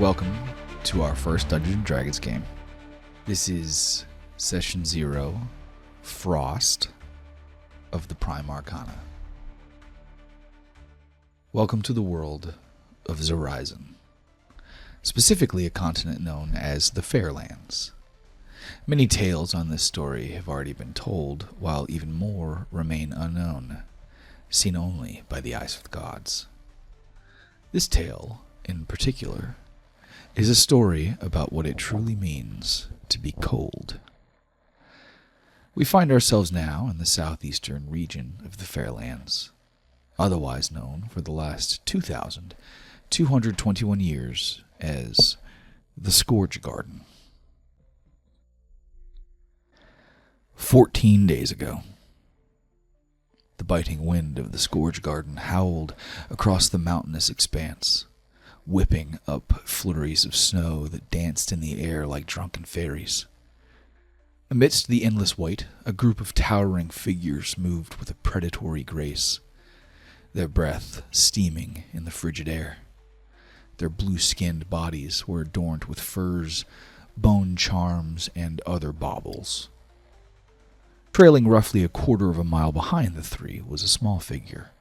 Welcome to our first Dungeons & Dragons game. This is Session 0, Frost of the Prime Arcana. Welcome to the world of Zor'izon, specifically a continent known as the Fairlands. Many tales on this story have already been told, while even more remain unknown, seen only by the eyes of the gods. This tale, in particular, is a story about what it truly means to be cold. We find ourselves now in the Southeastern region of the Fairlands, otherwise known for the last 2,221 years as the Scourge Garden. 14 days ago, the biting wind of the Scourge Garden howled across the mountainous expanse, whipping up flurries of snow that danced in the air like drunken fairies. Amidst the endless white, a group of towering figures moved with a predatory grace, their breath steaming in the frigid air. Their blue-skinned bodies were adorned with furs, bone charms, and other baubles. Trailing roughly a quarter of a mile behind the three was a small figure,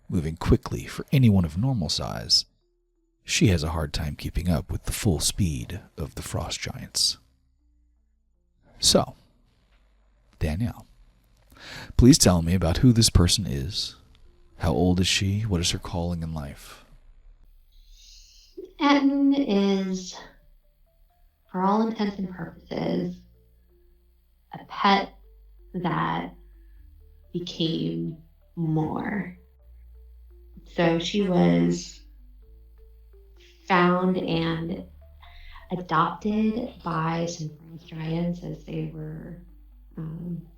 moving quickly for anyone of normal size. She has a hard time keeping up with the full speed of the Frost Giants. So, Danielle, please tell me about who this person is. How old is she? What is her calling in life? ETTIN is, for all intents and purposes, a pet that became more. So she was found and adopted by some Frost Giants as they were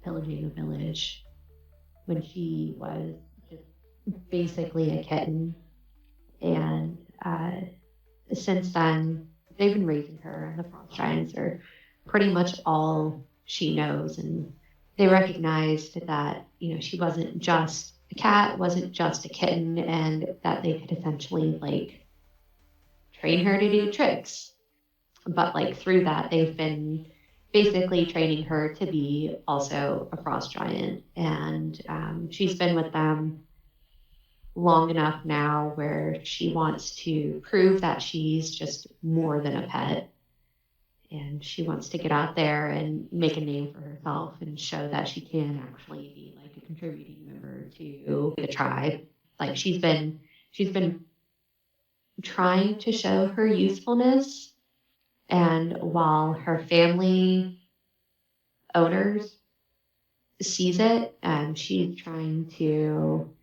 pillaging a village when she was just basically a kitten. And since then, they've been raising her, and the Frost Giants are pretty much all she knows. And they recognized that, she wasn't just a cat, wasn't just a kitten, and that they could essentially, train her to do tricks. But, through that, they've been basically training her to be also a Frost Giant. And she's been with them long enough now where she wants to prove that she's just more than a pet. And she wants to get out there and make a name for herself and show that she can actually be a contributing member to the tribe. She's been trying to show her usefulness, and while her family owners sees it, she's trying to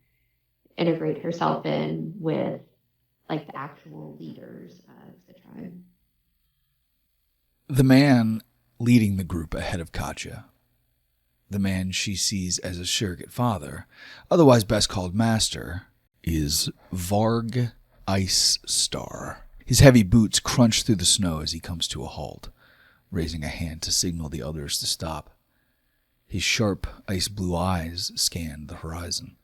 integrate herself in with the actual leaders of the tribe. The man leading the group ahead of Katja, the man she sees as a surrogate father, otherwise best called master, is Varg Ice Star. His heavy boots crunch through the snow as he comes to a halt, raising a hand to signal the others to stop. His sharp, ice-blue eyes scan the horizon,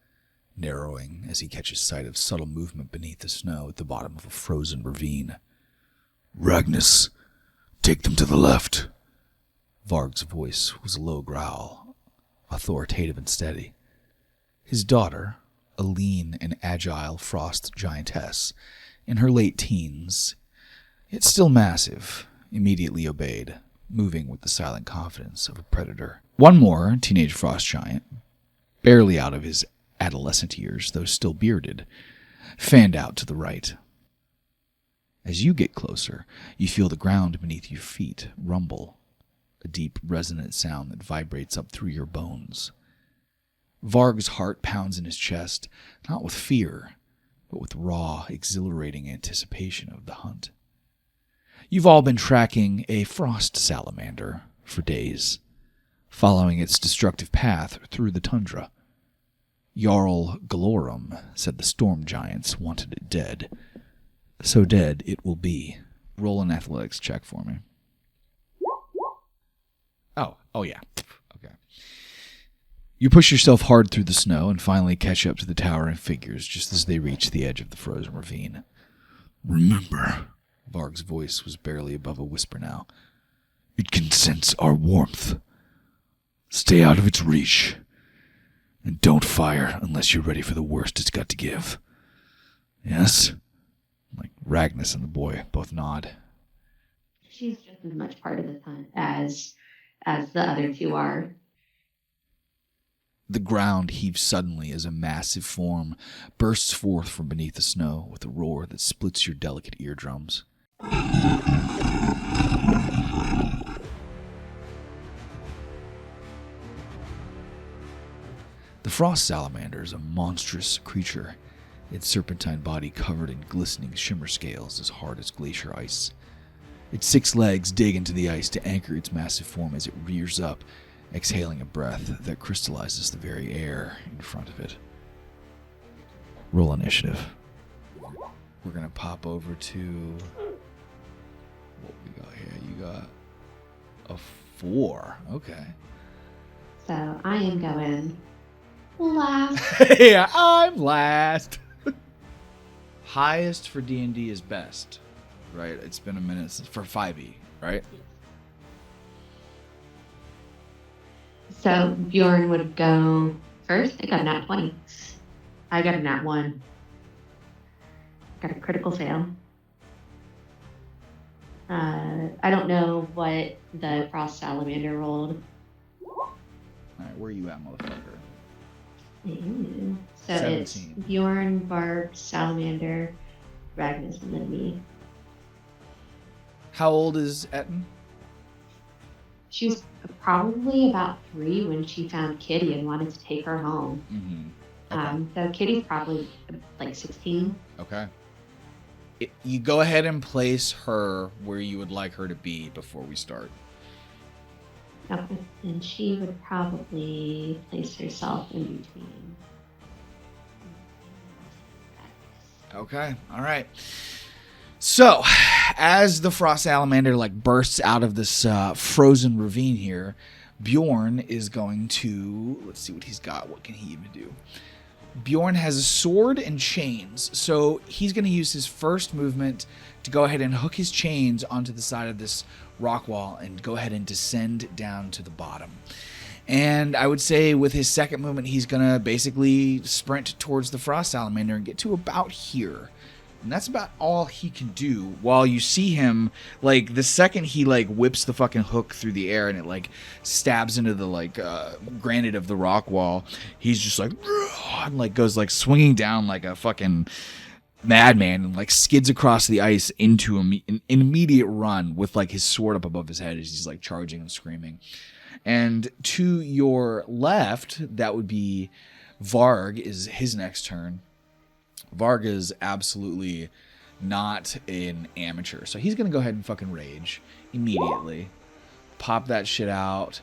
narrowing as he catches sight of subtle movement beneath the snow at the bottom of a frozen ravine. "Ragnus, take them to the left." Varg's voice was a low growl, authoritative and steady. His daughter, a lean and agile frost giantess, in her late teens, yet still massive, immediately obeyed, moving with the silent confidence of a predator. One more teenage frost giant, barely out of his adolescent years, though still bearded, fanned out to the right. As you get closer, you feel the ground beneath your feet rumble, a deep, resonant sound that vibrates up through your bones. Varg's heart pounds in his chest, not with fear, but with raw, exhilarating anticipation of the hunt. You've all been tracking a frost salamander for days, following its destructive path through the tundra. Jarl Galorum said the storm giants wanted it dead. So dead it will be. Roll an athletics check for me. Oh yeah. Okay. You push yourself hard through the snow and finally catch up to the towering figures just as they reach the edge of the frozen ravine. "Remember, Varg's voice was barely above a whisper now. It can sense our warmth. Stay out of its reach. And don't fire unless you're ready for the worst it's got to give. Yes? Like Ragnus and the boy both nod. She's just as much part of the hunt as the other two are. The ground heaves suddenly as a massive form bursts forth from beneath the snow with a roar that splits your delicate eardrums. The frost salamander is a monstrous creature, its serpentine body covered in glistening shimmer scales as hard as glacier ice. Its 6 legs dig into the ice to anchor its massive form as it rears up, exhaling a breath that crystallizes the very air in front of it. Roll initiative. We're going to pop over to... what we got here? You got a 4. Okay. So I am going last. Yeah, I'm last. Highest for D&D is best, right? It's been a minute since for 5e, right? So Bjorn would go first. I got a nat 20. I got a nat 1. Got a critical fail. I don't know what the frost salamander rolled. All right, where are you at, motherfucker? So 17. it's Bjorn, Barb, Salamander, Ragnus, and then me. How old is ETTIN? She was probably about 3 when she found Kitty and wanted to take her home. Mm-hmm. Okay. So Kitty's probably like 16. Okay. You go ahead and place her where you would like her to be before we start. Okay. And she would probably place herself in between. Okay. All right. So, as the frost salamander bursts out of this frozen ravine here, Bjorn is going to... let's see what he's got. What can he even do? Bjorn has a sword and chains, so he's going to use his first movement to go ahead and hook his chains onto the side of this rock wall and go ahead and descend down to the bottom. And I would say with his second movement, he's going to basically sprint towards the frost salamander and get to about here. And that's about all he can do while you see him, the second he, whips the fucking hook through the air and it, stabs into the, granite of the rock wall, he's just and, goes, swinging down like a fucking madman and, skids across the ice into an immediate run with, his sword up above his head as he's, charging and screaming. And to your left, that would be Varg, is his next turn. Varg is absolutely not an amateur. So he's going to go ahead and fucking rage immediately. Pop that shit out.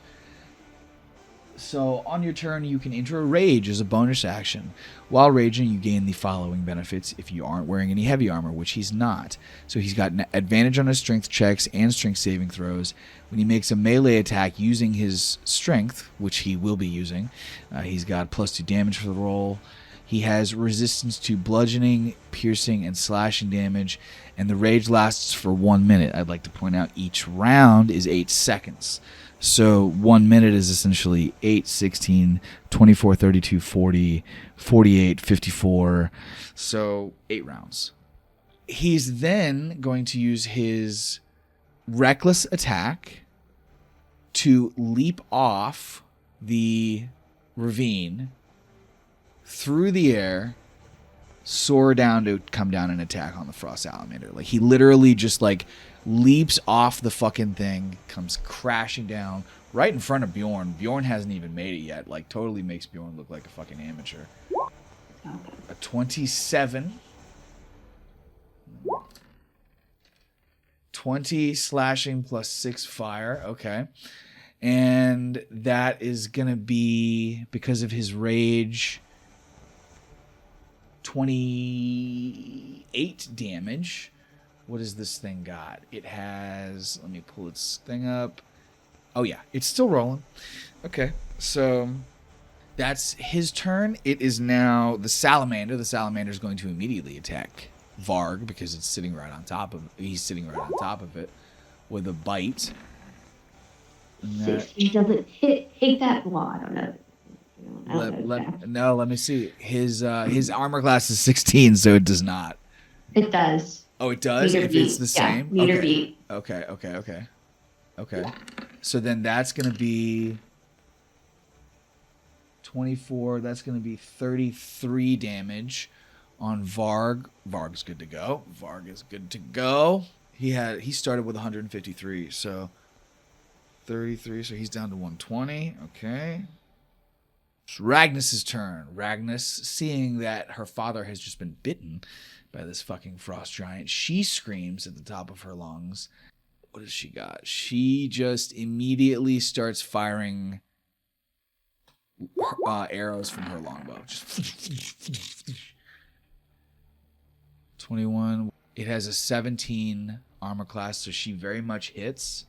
So on your turn, you can enter a rage as a bonus action. While raging, you gain the following benefits if you aren't wearing any heavy armor, which he's not. So he's got an advantage on his strength checks and strength saving throws. When he makes a melee attack using his strength, which he will be using, he's got +2 damage for the roll. He has resistance to bludgeoning, piercing, and slashing damage, and the rage lasts for 1 minute. I'd like to point out each round is 8 seconds. So 1 minute is essentially 8, 16, 24, 32, 40, 48, 54. So 8 rounds. He's then going to use his reckless attack to leap off the ravine through the air, soar down to come down and attack on the frost salamander. He literally just leaps off the fucking thing, comes crashing down right in front of Bjorn. Bjorn hasn't even made it yet. Totally makes Bjorn look like a fucking amateur. A 27. 20 slashing +6 fire. Okay. And that is going to be, because of his rage, 28 damage. What has this thing got? It has... let me pull its thing up. Oh, yeah. It's still rolling. Okay. So that's his turn. It is now the salamander. The salamander is going to immediately attack Varg because it's sitting right on top of. He's sitting right on top of it with a bite. 16 doesn't hit that. Well, I don't know. Let me see. His armor class is 16, so it does not. It does. Oh, it does? Meter If beat. it's the same? Meter beat. Okay. So then that's going to be 24. That's going to be 33 damage on Varg. Varg's good to go. Varg is good to go. He started with 153, so 33, so he's down to 120. Okay. It's Ragnus's turn. Ragnus, seeing that her father has just been bitten by this fucking frost giant, she screams at the top of her lungs. What has she got? She just immediately starts firing arrows from her longbow. Just 21. It has a 17 armor class, so she very much hits.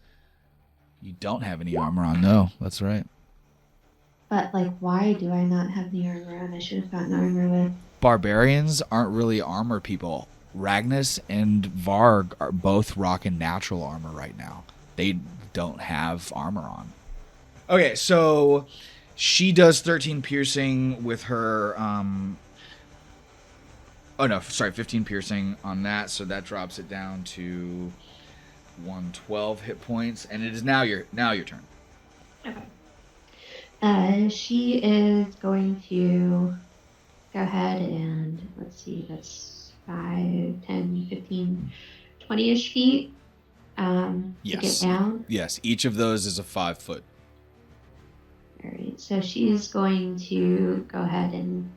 You don't have any armor on. No, that's right. But, why do I not have the armor on? I should have gotten armor with. Barbarians aren't really armor people. Ragnus and Varg are both rocking natural armor right now. They don't have armor on. Okay, so she does 13 piercing with her... 15 piercing on that, so that drops it down to 112 hit points, and it is now your turn. Okay. She is going to go ahead and, let's see, that's 5, 10, 15, 20-ish feet to get down. Yes, each of those is a 5 foot. All right, so she's going to go ahead and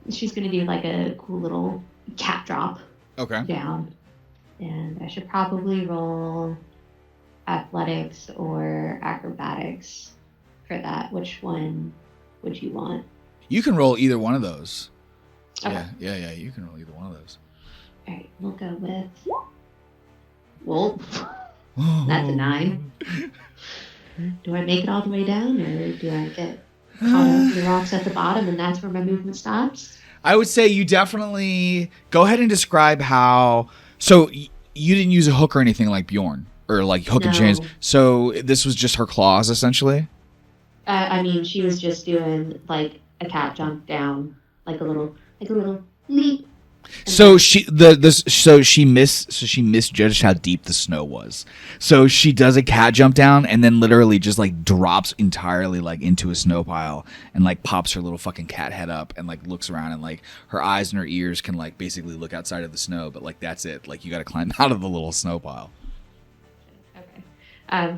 she's going to do a cool little cat drop down. And I should probably roll athletics or acrobatics for that. Which one would you want? You can roll either one of those. Okay. Yeah, you can roll either one of those. All right, we'll go with... Well, that's a 9. Do I make it all the way down, or do I get caught up in the rocks at the bottom, and that's where my movement stops? I would say you definitely... Go ahead and describe how... So, you didn't use a hook or anything like Bjorn, or hook and chains. So, this was just her claws, essentially? I mean, she was just doing a cat jump down, a little leap. So she misjudged how deep the snow was. So she does a cat jump down and then literally just drops entirely into a snow pile and pops her little fucking cat head up and looks around and her eyes and her ears can basically look outside of the snow, but that's it. You got to climb out of the little snow pile. Okay.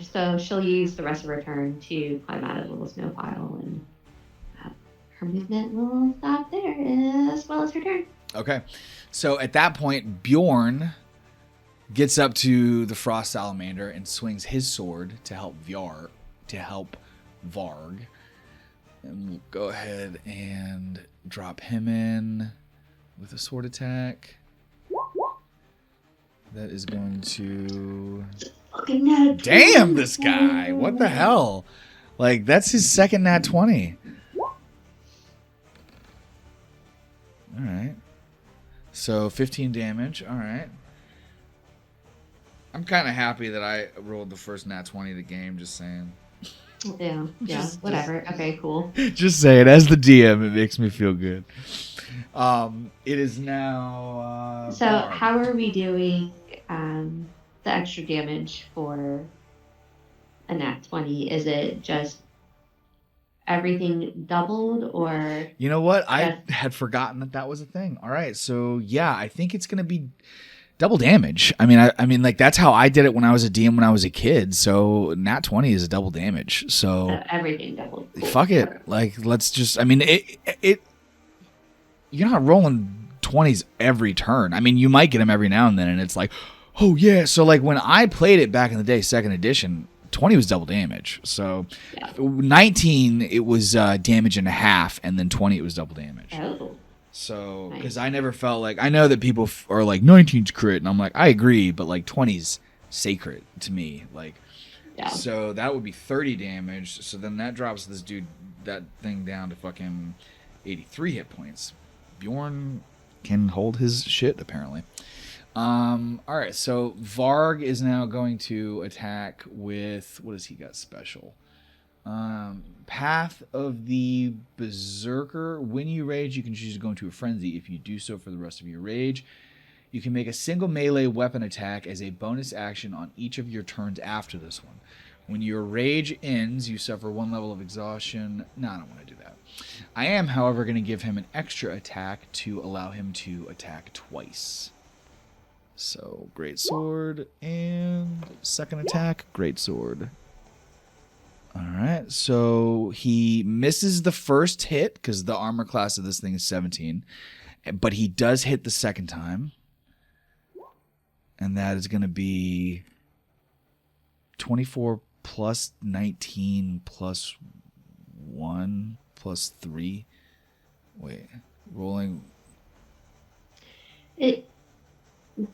So she'll use the rest of her turn to climb out of the little snow pile, and her movement will stop there as well as her turn. Okay. So at that point, Bjorn gets up to the Frost Salamander and swings his sword to help Varg. And we'll go ahead and drop him in with a sword attack. That is going to... Damn, this guy! What the hell? That's his second nat 20. Alright. So, 15 damage. Alright. I'm kind of happy that I rolled the first nat 20 of the game, just saying. Yeah, whatever. Okay, cool. Just saying, as the DM, it makes me feel good. It is now... so, how are we doing the extra damage for a nat 20? Is it just everything doubled, or... You know what? I had forgotten that was a thing. All right, so yeah, I think it's going to be double damage. I mean, that's how I did it when I was a DM when I was a kid. So nat 20 is a double damage. So everything doubled. Cool. Fuck it. Let's just... I mean, it. You're not rolling 20s every turn. I mean, you might get them every now and then, and it's oh yeah. So when I played it back in the day, second edition, 20 was double damage. So 19, it was damage and a half, and then 20, it was double damage. Oh. So, because I never felt I know that people are 19's crit, and I'm I agree, but 20's sacred to me. So that would be 30 damage. So then that drops that thing down to fucking 83 hit points. Bjorn can hold his shit, apparently. All right, so Varg is now going to attack with, what has he got special? Path of the Berserker. When you rage, you can choose to go into a frenzy. If you do so for the rest of your rage, you can make a single melee weapon attack as a bonus action on each of your turns after this one. When your rage ends, you suffer 1 level of exhaustion. No, I don't want to do that. I am, however, going to give him an extra attack to allow him to attack twice. So, great sword and second attack, great sword. All right, so he misses the first hit because the armor class of this thing is 17, but he does hit the second time, and that is going to be 24 plus 19 plus 1 plus 3. Wait, rolling.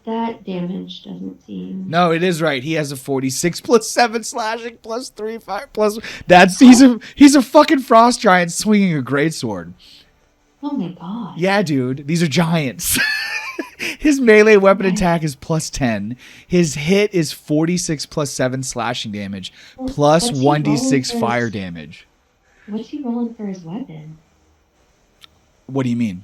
That damage doesn't seem... No, it is right. He has a 46 plus 7 slashing plus 3 5 plus... He's a fucking frost giant swinging a greatsword. Oh my god. Yeah, dude. These are giants. His melee weapon attack is plus 10. His hit is 46 plus 7 slashing damage plus 1d6 fire damage. What's he rolling for his weapon? What do you mean?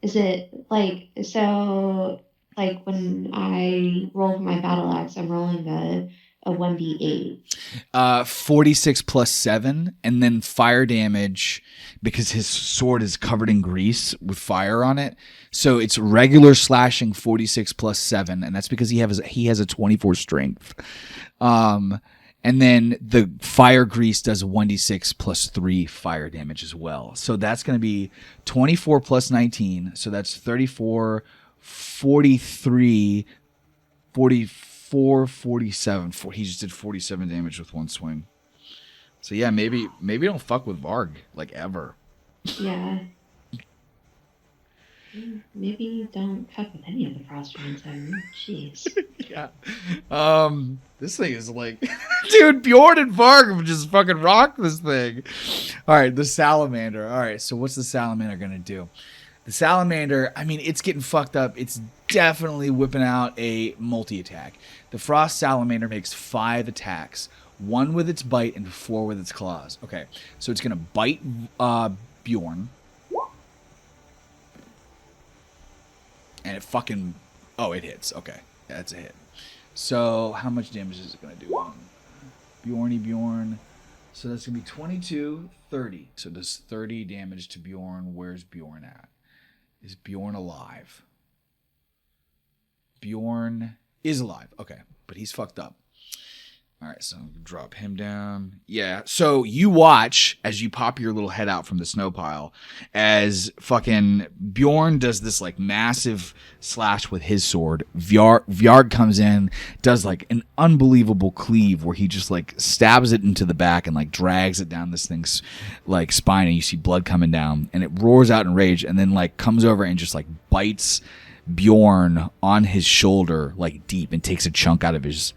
Is it like, so like when I roll for my battle axe, I'm rolling a 1d8. 46 plus 7, and then fire damage because his sword is covered in grease with fire on it. So it's regular slashing 46 plus 7, and that's because he has a 24 strength. And then the fire grease does 1d6 plus 3 fire damage as well. So that's going to be 24 plus 19. So that's 34, 43, 44, 47. He just did 47 damage with one swing. So yeah, maybe don't fuck with Varg, like, ever. Yeah. Maybe don't fuck with any of the Frost Giants. Jeez. Yeah. This thing is like... Dude, Bjorn and Varg have just fucking rocked this thing. All right, the Salamander. All right, so what's the Salamander going to do? The Salamander, I mean, it's getting fucked up. It's definitely whipping out a multi-attack. The Frost Salamander makes 5 attacks. 1 with its bite and 4 with its claws. Okay, so it's going to bite Bjorn. And it fucking... Oh, it hits. Okay, that's a hit. So how much damage is it going to do on Bjorn? So that's going to be 22, 30. So it does 30 damage to Bjorn. Where's Bjorn at? Is Bjorn alive? Bjorn is alive. Okay, but he's fucked up. All right, so drop him down. Yeah, so you watch as you pop your little head out from the snow pile as fucking Bjorn does this like massive slash with his sword. Vjarg comes in, does like an unbelievable cleave where he just like stabs it into the back and like drags it down this thing's like spine, and you see blood coming down, and it roars out in rage, and then like comes over and just like bites Bjorn on his shoulder like deep and takes a chunk out of his...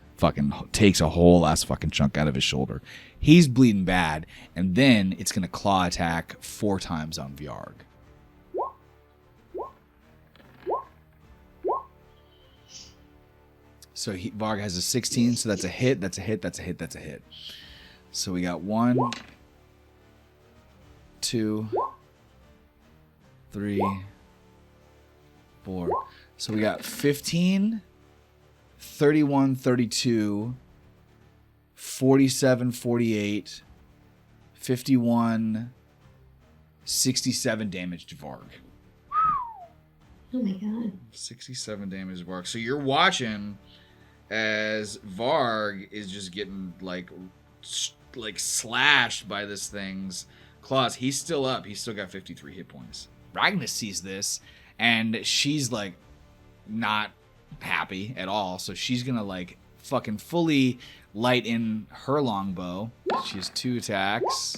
takes a whole ass fucking chunk out of his shoulder. He's bleeding bad, and then it's going to claw attack 4 times on Vjarg. So Varg has a 16, so that's a hit, that's a hit, that's a hit, that's a hit. So we got 1, 2, 3, 4. So we got 15... 31, 32, 47, 48, 51, 67 damage to Varg. Oh my god. 67 damage to Varg. So you're watching as Varg is just getting like slashed by this thing's claws. He's still up. He's still got 53 hit points. Ragnar sees this, and she's like not happy at all, so she's gonna like fucking fully light in her longbow. She has 2 attacks.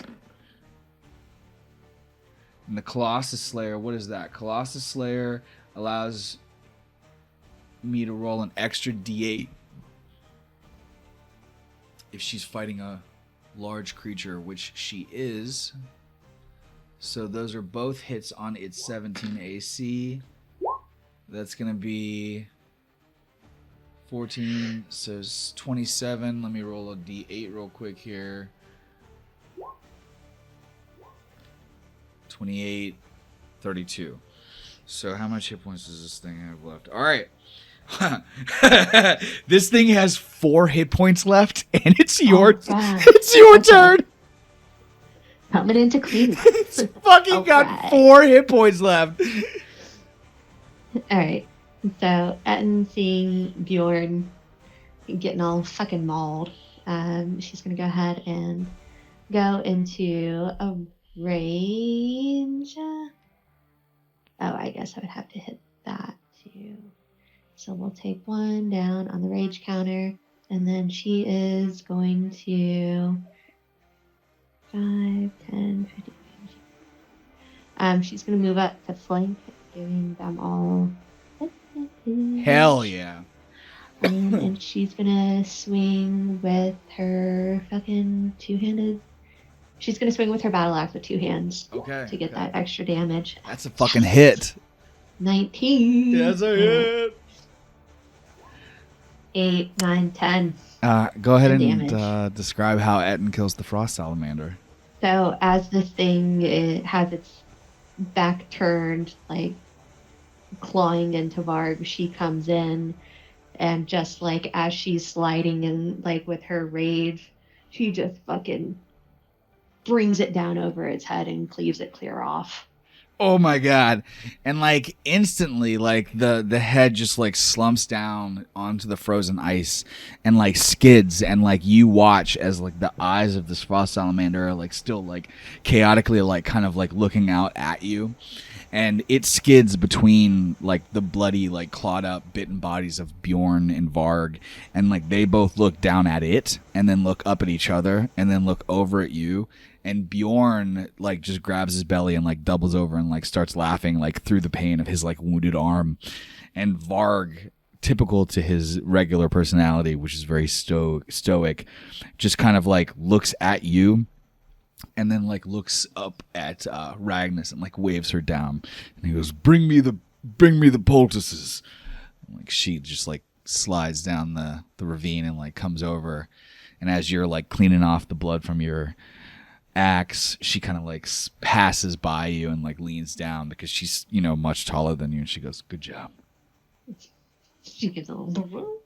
And the Colossus Slayer, what is that? Colossus Slayer allows me to roll an extra d8 if she's fighting a large creature, which she is. So those are both hits on its 17 AC. That's going to be 14, so it's 27. Let me roll a d8 real quick here. 28, 32. So how much hit points does this thing have left? All right. This thing has 4 hit points left, and it's your turn. Coming into clean. It's fucking got 4 hit points left. All right. So Etten, seeing Bjorn getting all fucking mauled, she's gonna go ahead and go into a range. I guess I would have to hit that too. So we'll take 1 down on the rage counter, and then she is going to 5, 10, 15. She's going to move up to flank, giving them all. Hell yeah. And she's going to swing with her fucking two-handed. She's going to swing with her battle axe with 2 hands. Okay. To get that extra damage. That's a fucking hit. 19. That's a hit. 8, 9, 10. Go ahead and describe how Etten kills the frost salamander. So as this thing has its back turned, like clawing into Varg, she comes in, and just like as she's sliding in, like with her rage, she just fucking brings it down over its head and cleaves it clear off. Oh my god. And like instantly, like the head just like slumps down onto the frozen ice and like skids, and like you watch as like the eyes of this frost salamander are like still like chaotically like kind of like looking out at you. And it skids between like the bloody, like clawed up, bitten bodies of Bjorn and Varg, and like they both look down at it and then look up at each other and then look over at you. And Bjorn like just grabs his belly and like doubles over and like starts laughing like through the pain of his like wounded arm. And Varg, typical to his regular personality, which is very stoic, just kind of like looks at you and then like looks up at Ragnas and like waves her down. And he goes, bring me the poultices. And, like she just like slides down the ravine and like comes over. And as you're like cleaning off the blood from your axe, she kind of like passes by you and like leans down because she's, you know, much taller than you, and she goes, good job. She gives a little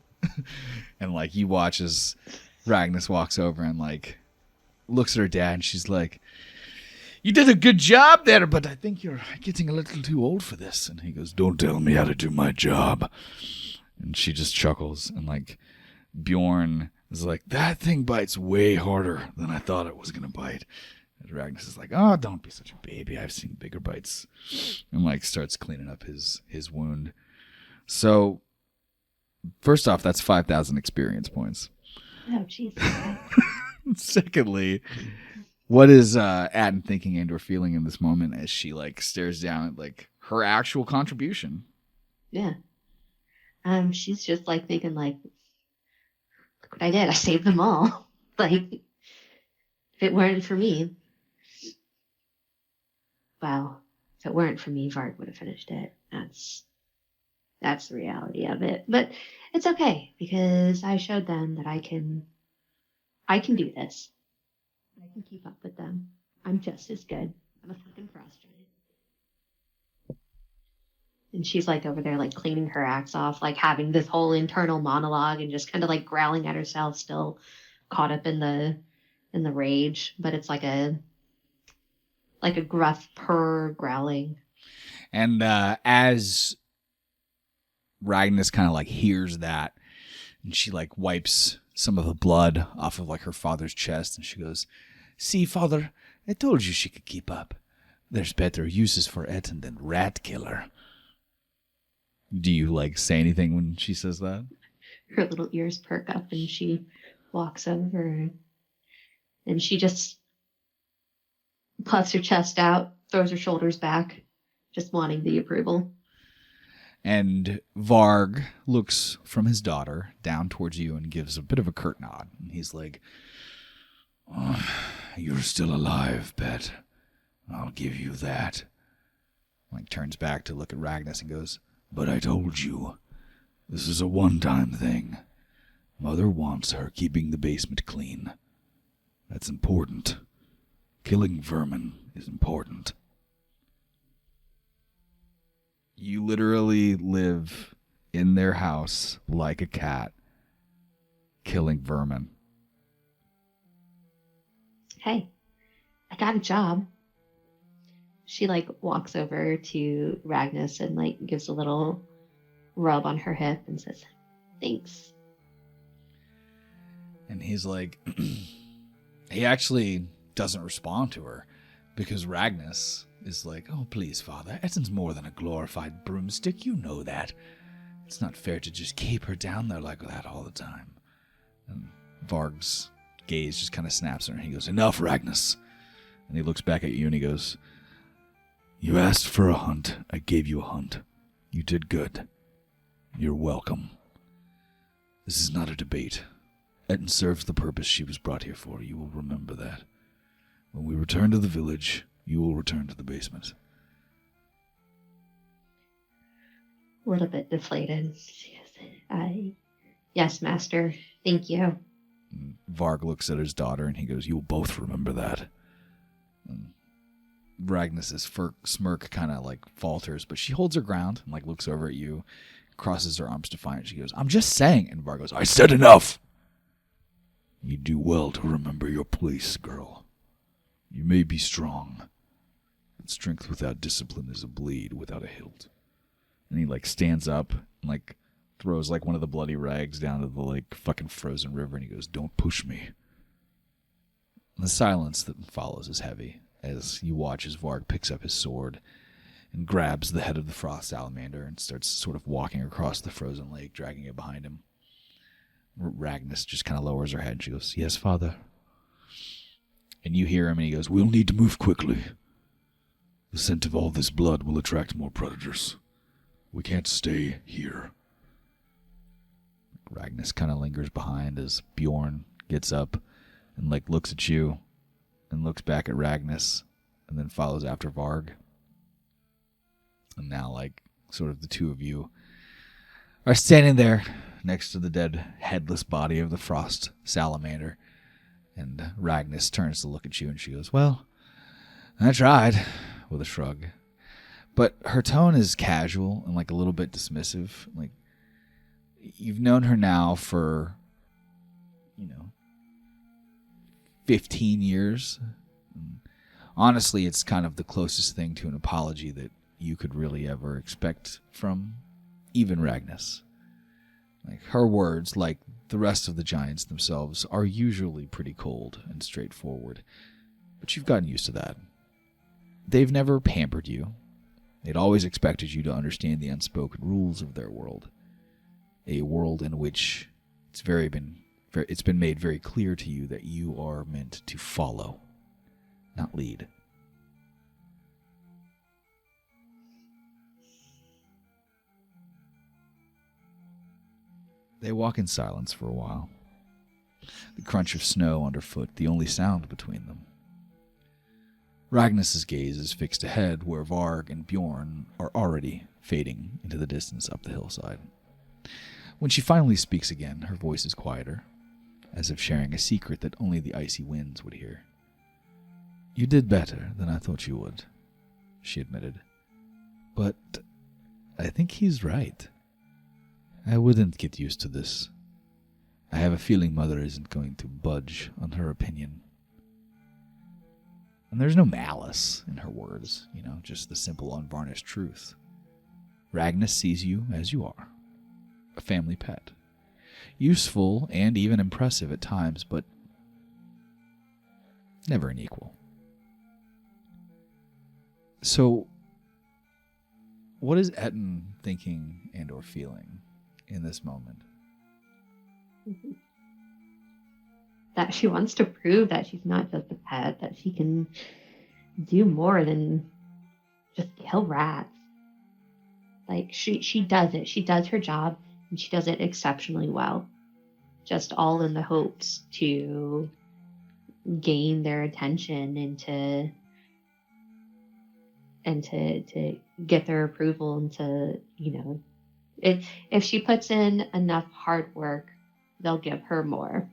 and like you watch as Ragnas walks over and like looks at her dad, and she's like, you did a good job there, but I think you're getting a little too old for this. And he goes, don't tell me how to do my job. And she just chuckles, and like Bjorn is like, that thing bites way harder than I thought it was going to bite. And Ragnas is like, oh, don't be such a baby. I've seen bigger bites. And like starts cleaning up his wound. So first off, that's 5,000 experience points. Oh, jeez. Secondly, what is Etten thinking and or feeling in this moment as she like stares down at like her actual contribution? Yeah. She's just like thinking like, look what I did. I saved them all. Like, if it weren't for me, well, if it weren't for me, Varg would have finished it. That's the reality of it. But it's okay, because I showed them that I can do this. I can keep up with them. I'm just as good. I'm a fucking Frost Giant. And she's like over there like cleaning her axe off, like having this whole internal monologue and just kind of like growling at herself, still caught up in the rage, but it's like a gruff purr growling. And as Ragnas kind of like hears that, and she like wipes some of the blood off of like her father's chest, and she goes, see, father, I told you she could keep up. There's better uses for Etten than rat killer. Do you like say anything when she says that? Her little ears perk up, and she walks over, and she just puffs her chest out, throws her shoulders back, just wanting the approval. And Varg looks from his daughter down towards you and gives a bit of a curt nod. And he's like, oh, you're still alive, pet. I'll give you that. Like turns back to look at Ragnas and goes, but I told you, this is a one-time thing. Mother wants her keeping the basement clean. That's important. Killing vermin is important. You literally live in their house like a cat, killing vermin. Hey, I got a job. She walks over to Ragnas and gives a little rub on her hip and says, "Thanks." And he's like, he actually doesn't respond to her because Ragnas is like, oh, please, Father, Ettin's more than a glorified broomstick. You know that. It's not fair to just keep her down there like that all the time. And Varg's gaze just kind of snaps at her and he goes, enough, Ragnas. And he looks back at you and he goes, you asked for a hunt. I gave you a hunt. You did good. You're welcome. This is not a debate. Ettin serves the purpose she was brought here for. You will remember that. When we return to the village, you will return to the basement. A little bit deflated. She goes, yes, Master. Thank you. And Varg looks at his daughter and he goes, you will both remember that. And Ragnus's smirk kind of falters, but she holds her ground and looks over at you, crosses her arms defiant. She goes, I'm just saying. And Varg goes, I said enough. You do well to remember your place, girl. You may be strong, but strength without discipline is a blade without a hilt. And he stands up and throws one of the bloody rags down to the fucking frozen river, and he goes, don't push me. And the silence that follows is heavy as you watch as Varg picks up his sword and grabs the head of the frost salamander and starts sort of walking across the frozen lake, dragging it behind him. Ragnas just kind of lowers her head and she goes, yes, Father. And you hear him and he goes, we'll need to move quickly. The scent of all this blood will attract more predators. We can't stay here. Ragnas kind of lingers behind as Bjorn gets up and looks at you and looks back at Ragnas and then follows after Varg. And now sort of the two of you are standing there next to the dead headless body of the frost salamander. And Ragnas turns to look at you and she goes, well, I tried, with a shrug. But her tone is casual and a little bit dismissive. You've known her now for, 15 years. And honestly, it's kind of the closest thing to an apology that you could really ever expect from even Ragnas. Her words, like the rest of the giants themselves, are usually pretty cold and straightforward. But you've gotten used to that. They've never pampered you. They'd always expected you to understand the unspoken rules of their world. A world in which it's been made very clear to you that you are meant to follow, not lead. They walk in silence for a while. The crunch of snow underfoot, the only sound between them. Ragnus's gaze is fixed ahead where Varg and Bjorn are already fading into the distance up the hillside. When she finally speaks again, her voice is quieter, as if sharing a secret that only the icy winds would hear. You did better than I thought you would, she admitted. But I think he's right. I wouldn't get used to this. I have a feeling Mother isn't going to budge on her opinion. And there's no malice in her words, just the simple, unvarnished truth. Ragnas sees you as you are, a family pet. Useful and even impressive at times, but never an equal. So, what is Ettin thinking and or feeling in this moment? That she wants to prove that she's not just a pet, that she can do more than just kill rats. She does it. She does her job, and she does it exceptionally well. Just all in the hopes to gain their attention and to and to get their approval and to, if she puts in enough hard work, they'll give her more.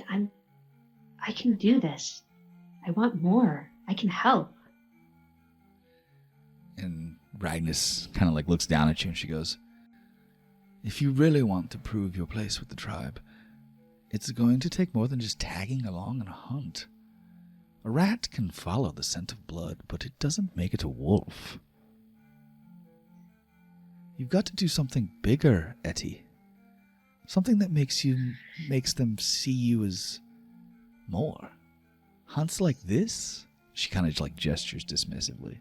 I can do this. I want more. I can help. And Ragnis kind of like looks down at you and she goes, if you really want to prove your place with the tribe, it's going to take more than just tagging along on a hunt. A rat can follow the scent of blood, but it doesn't make it a wolf. You've got to do something bigger, Etty. Something that makes them see you as more. Hunts like this? She kind of like gestures dismissively.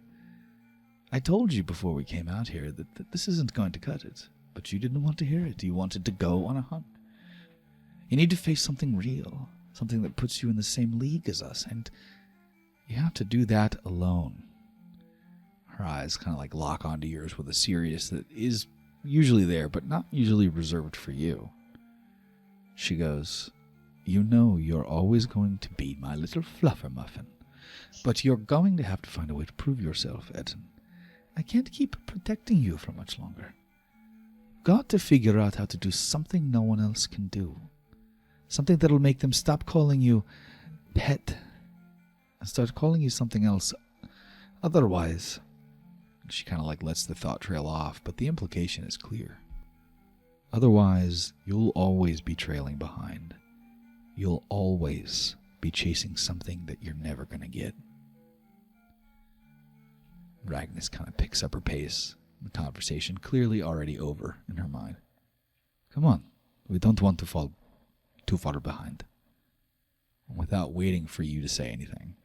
I told you before we came out here that this isn't going to cut it, but you didn't want to hear it. You wanted to go on a hunt. You need to face something real, something that puts you in the same league as us, and you have to do that alone. Her eyes kind of like lock onto yours with a seriousness that is usually there, but not usually reserved for you. She goes, you know you're always going to be my little fluffer muffin, but you're going to have to find a way to prove yourself, ETTIN. I can't keep protecting you for much longer. Got to figure out how to do something no one else can do. Something that'll make them stop calling you pet and start calling you something else. Otherwise, she kind of like lets the thought trail off, but the implication is clear. Otherwise, you'll always be trailing behind. You'll always be chasing something that you're never going to get. Ragnis kind of picks up her pace, the conversation clearly already over in her mind. Come on, we don't want to fall too far behind. Without waiting for you to say anything,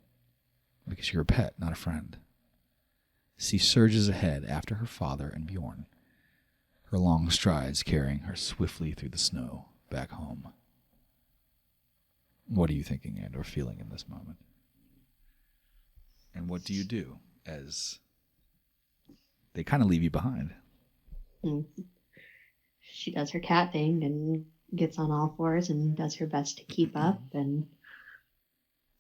because you're a pet, not a friend. She surges ahead after her father and Bjorn, her long strides carrying her swiftly through the snow back home. What are you thinking and or feeling in this moment? And what do you do as they kind of leave you behind? She does her cat thing and gets on all fours and does her best to keep up and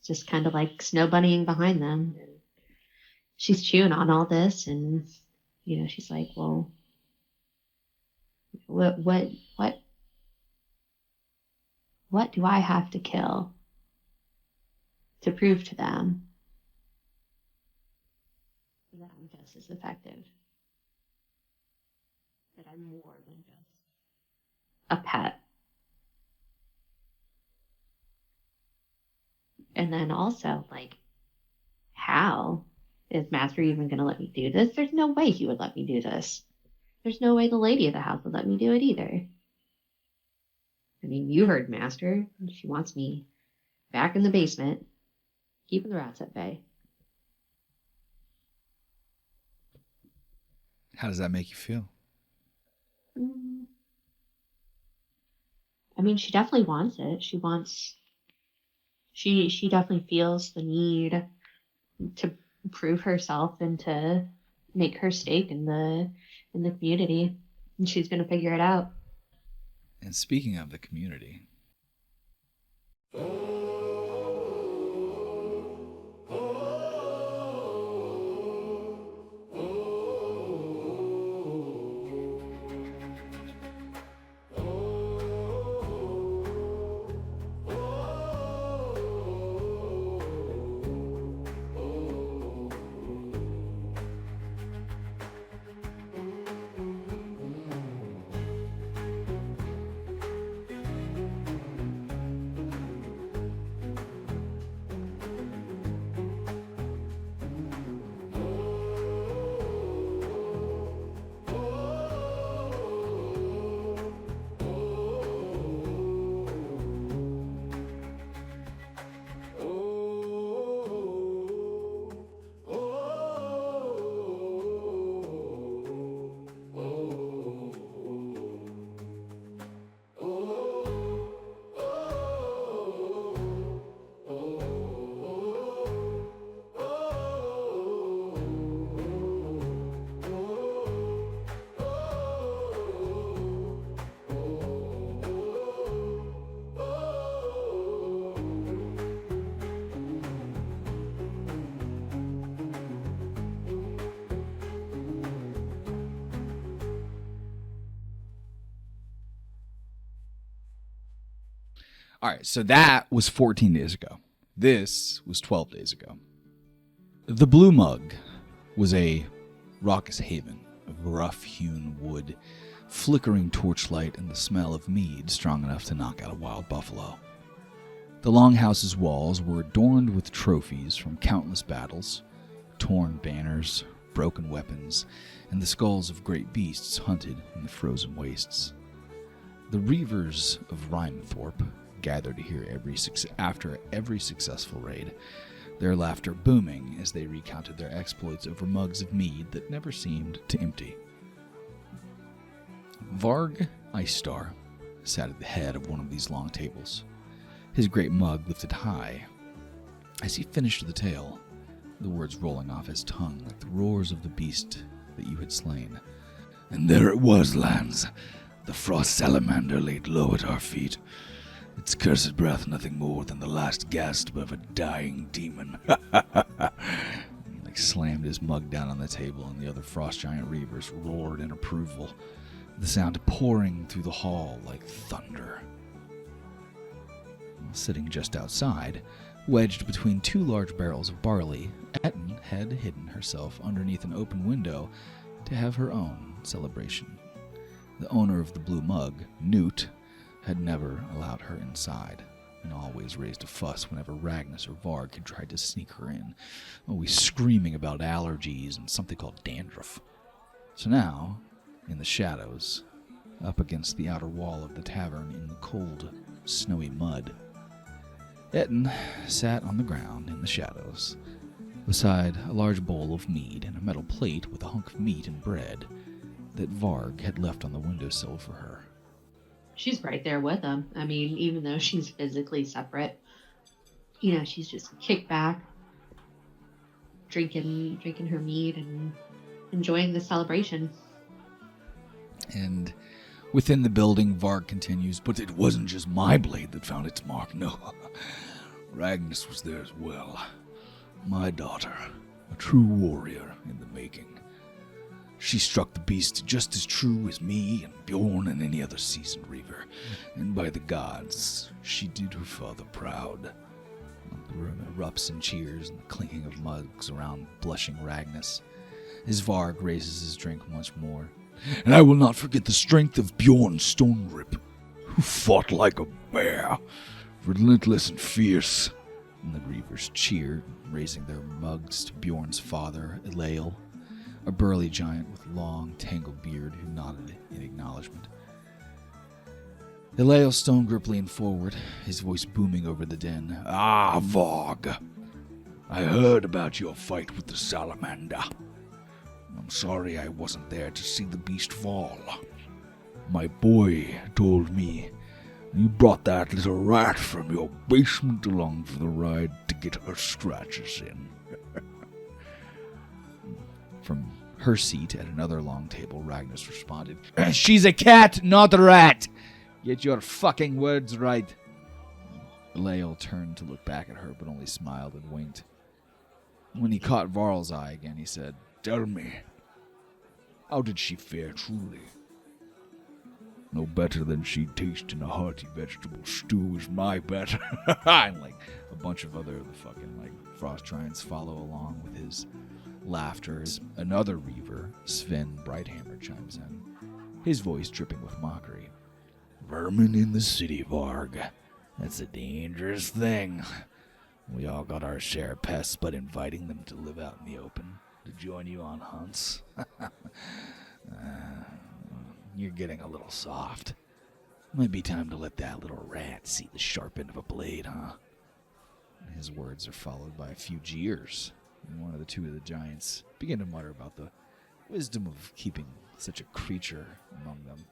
just kind of like snow bunnying behind them. And she's chewing on all this and, she's like, well, what do I have to kill to prove to them that I'm just as effective? That I'm more than just a pet. And then also, how is Master even going to let me do this? There's no way he would let me do this. There's no way the lady of the house would let me do it either. I mean, you heard Master. She wants me back in the basement, keeping the rats at bay. How does that make you feel? I mean, she definitely wants it. She definitely feels the need to prove herself and to make her stake in the community. And she's going to figure it out. And speaking of the community, All right, so that was 14 days ago. This was 12 days ago. The Blue Mug was a raucous haven of rough-hewn wood, flickering torchlight, and the smell of mead strong enough to knock out a wild buffalo. The longhouse's walls were adorned with trophies from countless battles, torn banners, broken weapons, and the skulls of great beasts hunted in the frozen wastes. The reavers of Rimethorp gathered here after every successful raid, their laughter booming as they recounted their exploits over mugs of mead that never seemed to empty. Varg Icestar sat at the head of one of these long tables, his great mug lifted high. As he finished the tale, the words rolling off his tongue like the roars of the beast that you had slain. And there it was, lands. The frost salamander laid low at our feet. Its cursed breath nothing more than the last gasp of a dying demon. He slammed his mug down on the table, and the other frost giant reavers roared in approval, the sound pouring through the hall like thunder. Sitting just outside, wedged between two large barrels of barley, ETTIN had hidden herself underneath an open window to have her own celebration. The owner of the blue mug, Newt, had never allowed her inside, and always raised a fuss whenever Ragnus or Varg had tried to sneak her in, always screaming about allergies and something called dandruff. So now, in the shadows, up against the outer wall of the tavern in the cold, snowy mud, ETTIN sat on the ground in the shadows, beside a large bowl of mead and a metal plate with a hunk of meat and bread that Varg had left on the windowsill for her. She's right there with him. I mean, even though she's physically separate, she's just kicked back, drinking her mead and enjoying the celebration. And within the building, Varg continues, but it wasn't just my blade that found its mark, no. Ragnus was there as well. My daughter, a true warrior in the making. She struck the beast just as true as me and Bjorn and any other seasoned reaver. And by the gods, she did her father proud. The room erupts in cheers and the clinking of mugs around blushing Ragnus. As Varg raises his drink once more. And I will not forget the strength of Bjorn Stonegrip, who fought like a bear, relentless and fierce. And the reavers cheered, raising their mugs to Bjorn's father, Elael, a burly giant with long, tangled beard who nodded in acknowledgement. Elael Stonegrip leaned forward, his voice booming over the din. Ah, Varg, I heard about your fight with the salamander. I'm sorry I wasn't there to see the beast fall. My boy told me you brought that little rat from your basement along for the ride to get her scratches in. From her seat at another long table, Ragnus responded, She's a cat, not a rat! Get your fucking words right. Elael turned to look back at her, but only smiled and winked. When he caught Varl's eye again, he said, Tell me, how did she fare truly? No better than she'd taste in a hearty vegetable stew is my bet. And a bunch of other fucking frost giants follow along with his laughter. Another reaver, Sven Brighthammer, chimes in, his voice dripping with mockery. Vermin in the city, Varg. That's a dangerous thing. We all got our share of pests, but inviting them to live out in the open, to join you on hunts, you're getting a little soft. Might be time to let that little rat see the sharp end of a blade, huh? His words are followed by a few jeers, and one of the two of the giants begin to mutter about the wisdom of keeping such a creature among them.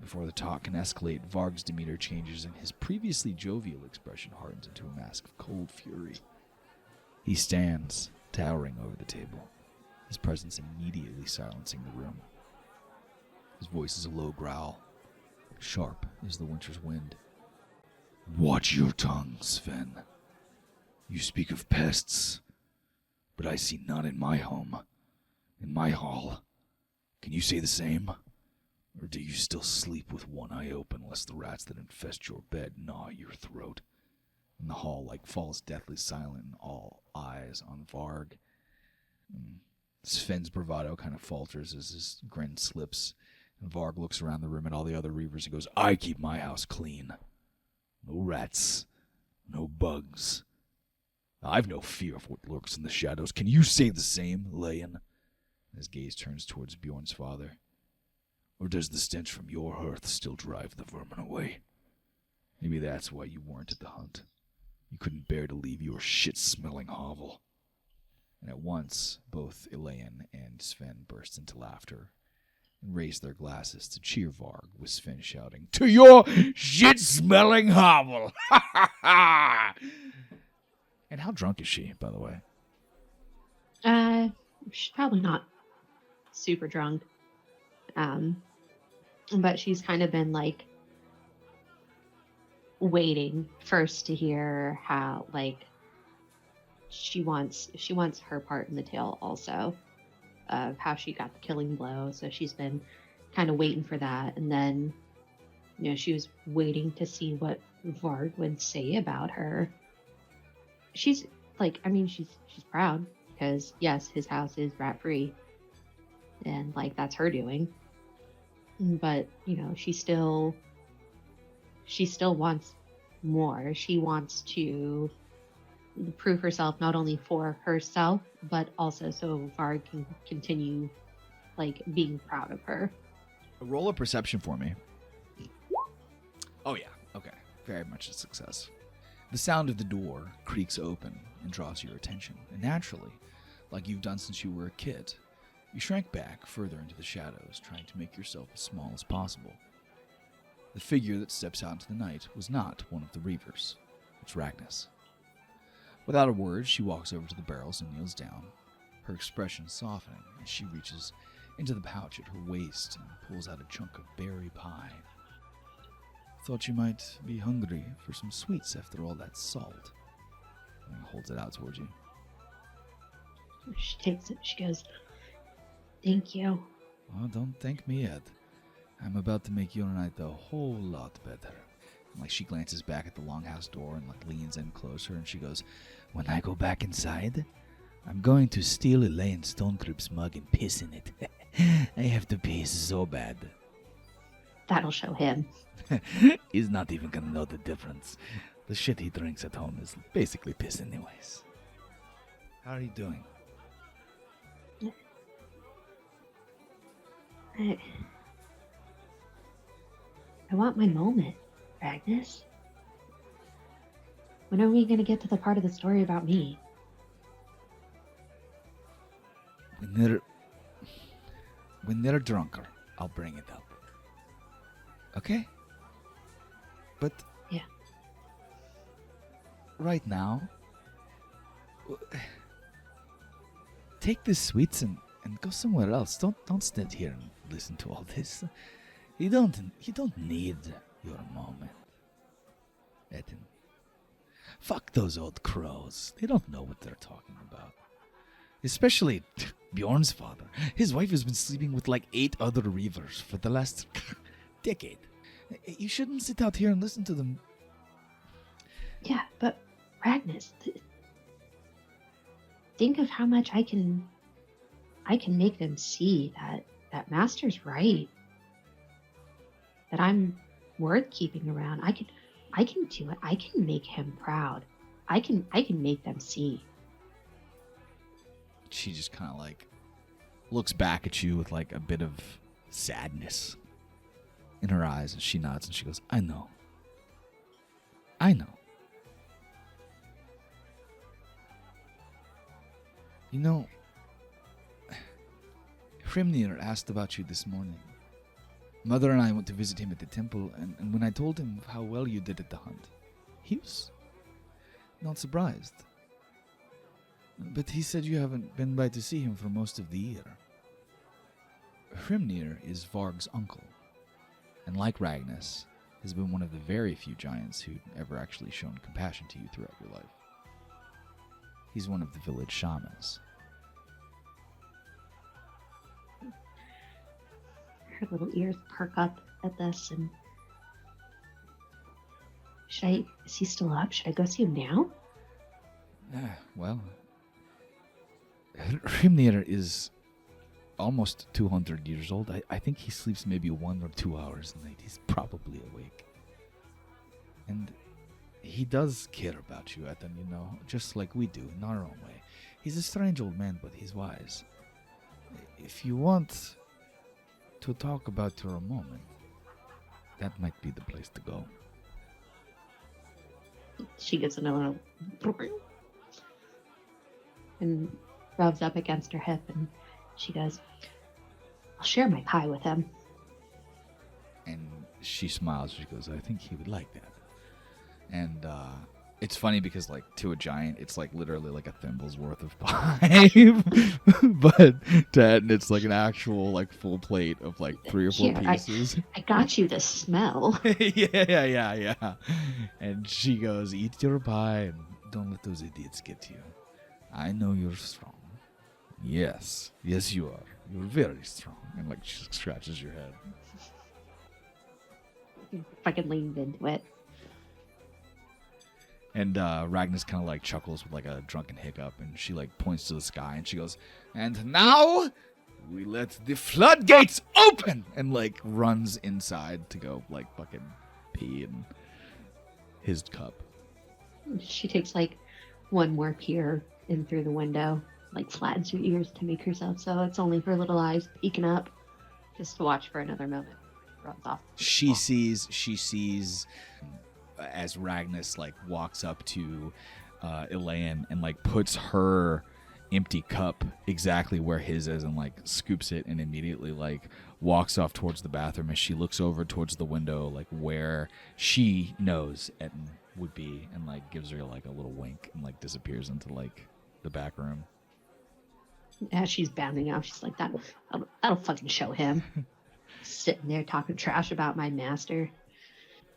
Before the talk can escalate, Varg's demeanor changes, and his previously jovial expression hardens into a mask of cold fury. He stands, towering over the table, his presence immediately silencing the room. His voice is a low growl, sharp as the winter's wind. Watch your tongue, Sven. You speak of pests, but I see none in my home, in my hall. Can you say the same? Or do you still sleep with one eye open lest the rats that infest your bed gnaw your throat? And the hall falls deathly silent and all eyes on Varg. Sven's bravado kind of falters as his grin slips, and Varg looks around the room at all the other reavers and goes, I keep my house clean. No rats, no bugs. I've no fear of what lurks in the shadows. Can you say the same, Leyen? His gaze turns towards Bjorn's father. Or does the stench from your hearth still drive the vermin away? Maybe that's why you weren't at the hunt. You couldn't bear to leave your shit-smelling hovel. And at once, both Elaine and Sven burst into laughter and raised their glasses to cheer Varg, with Sven shouting, To your shit-smelling hovel! Ha ha ha! And how drunk is she, by the way? She's probably not super drunk. But she's kind of been waiting first to hear how she wants her part in the tale also of how she got the killing blow. So she's been kind of waiting for that, and then she was waiting to see what Varg would say about her. She's she's proud because yes, his house is rat free, and that's her doing. But she still wants more. She wants to prove herself not only for herself but also so Varg can continue being proud of her. Roll a perception for me. Oh yeah, okay, very much a success. The sound of the door creaks open and draws your attention, and naturally, like you've done since you were a kid, you shrank back further into the shadows, trying to make yourself as small as possible. The figure that steps out into the night was not one of the reavers. It's Ragnas. Without a word, she walks over to the barrels and kneels down, her expression softening as she reaches into the pouch at her waist and pulls out a chunk of berry pie. Thought you might be hungry for some sweets after all that salt. And holds it out towards you. She takes it. She goes, Thank you. Oh, don't thank me yet. I'm about to make your night a whole lot better. And she glances back at the longhouse door and leans in closer, and she goes, When I go back inside, I'm going to steal Elaine Stonecroup's mug and piss in it. I have to piss so bad. That'll show him. He's not even gonna know the difference. The shit he drinks at home is basically piss anyways. How are you doing? I want my moment, Ragnas. When are we going to get to the part of the story about me? When they're drunker, I'll bring it up. Okay? But yeah, right now, take the sweets and go somewhere else. Don't stand here and listen to all this. You don't need your moment. ETTIN. Fuck those old crows. They don't know what they're talking about. Especially Bjorn's father. His wife has been sleeping with 8 other reavers for the last decade. You shouldn't sit out here and listen to them. Yeah, but Ragnas, think of how much I can make them see that Master's right. That I'm worth keeping around. I can do it. I can make him proud. I can make them see. She just kind of looks back at you with a bit of sadness in her eyes, and she nods and she goes, I know. You know, Hrimnir asked about you this morning. Mother and I went to visit him at the temple, and when I told him how well you did at the hunt, he was not surprised. But he said you haven't been by to see him for most of the year. Hrimnir is Varg's uncle, and like Ragnas, has been one of the very few giants who'd ever actually shown compassion to you throughout your life. He's one of the village shamans. Her little ears perk up at this, and is he still up? Should I go see him now? Well, Hrimnir is almost 200 years old. I think he sleeps maybe 1 or 2 hours a night. He's probably awake. And he does care about you, ETTIN, just like we do in our own way. He's a strange old man, but he's wise. If you want to talk about your moment, that might be the place to go. She gives another and rubs up against her hip, and she goes, I'll share my pie with him. And she smiles. She goes, I think he would like that. And it's funny because, like, to a giant, it's like literally like a thimble's worth of pie. But to ETTIN, it's like an actual, like, full plate of like 3 or 4 pieces. I got you the smell. Yeah. And she goes, eat your pie and don't let those idiots get to you. I know you're strong. Yes, you are. You're very strong. And, like, she scratches your head. Fucking leaned into it. And Ragnar kind of, like, chuckles with, like, a drunken hiccup, and she, like, points to the sky, and she goes, and now we let the floodgates open! And, like, runs inside to go, like, fucking pee in his cup. She takes, like, one more peer in through the window, like, flattens her ears to make herself so it's only her little eyes peeking up, just to watch for another moment. Runs off. She sees as Ragnus, like, walks up to Elaine and, like, puts her empty cup exactly where his is and, like, scoops it and immediately, like, walks off towards the bathroom as she looks over towards the window, like, where she knows ETTIN would be, and, like, gives her, like, a little wink and, like, disappears into, like, the back room. As she's bounding out, she's like, that'll fucking show him. Sitting there talking trash about my master.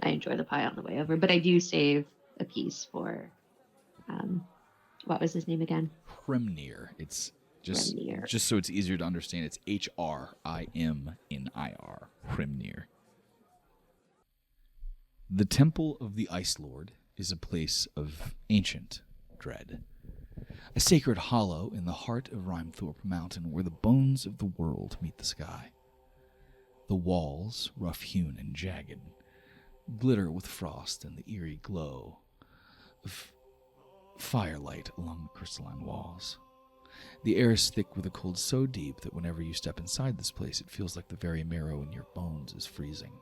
I enjoy the pie on the way over, but I do save a piece for, what was his name again? Hrimnir. It's just so it's easier to understand. It's Hrimnir. Hrimnir. The Temple of the Ice Lord is a place of ancient dread. A sacred hollow in the heart of Rimethorp Mountain where the bones of the world meet the sky. The walls, rough-hewn and jagged, glitter with frost and the eerie glow of firelight along the crystalline walls. The air is thick with a cold so deep that whenever you step inside this place, it feels like the very marrow in your bones is freezing.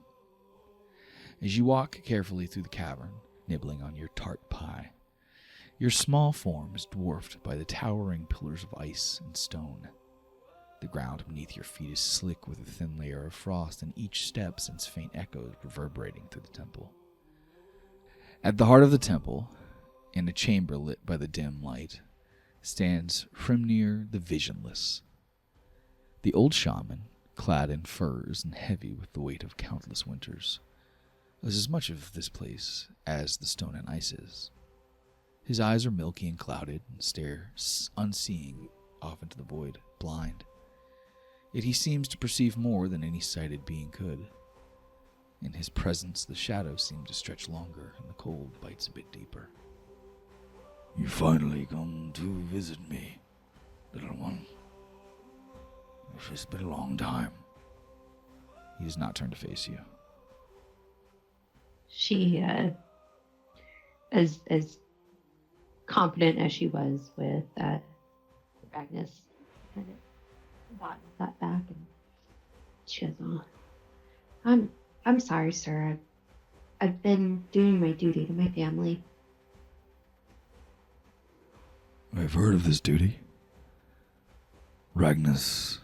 As you walk carefully through the cavern, nibbling on your tart pie, your small form is dwarfed by the towering pillars of ice and stone. The ground beneath your feet is slick with a thin layer of frost, and each step sends faint echoes reverberating through the temple. At the heart of the temple, in a chamber lit by the dim light, stands Hrimnir the Visionless. The old shaman, clad in furs and heavy with the weight of countless winters, is as much of this place as the stone and ice is. His eyes are milky and clouded and stare unseeing off into the void, blind. Yet he seems to perceive more than any sighted being could. In his presence, the shadows seem to stretch longer, and the cold bites a bit deeper. You finally come to visit me, little one. It has been a long time. He does not turn to face you. She, as confident as she was with Agnes, kind of got that back, and she goes, "Oh, I'm sorry, sir. I've been doing my duty to my family." I've heard of this duty. Ragnus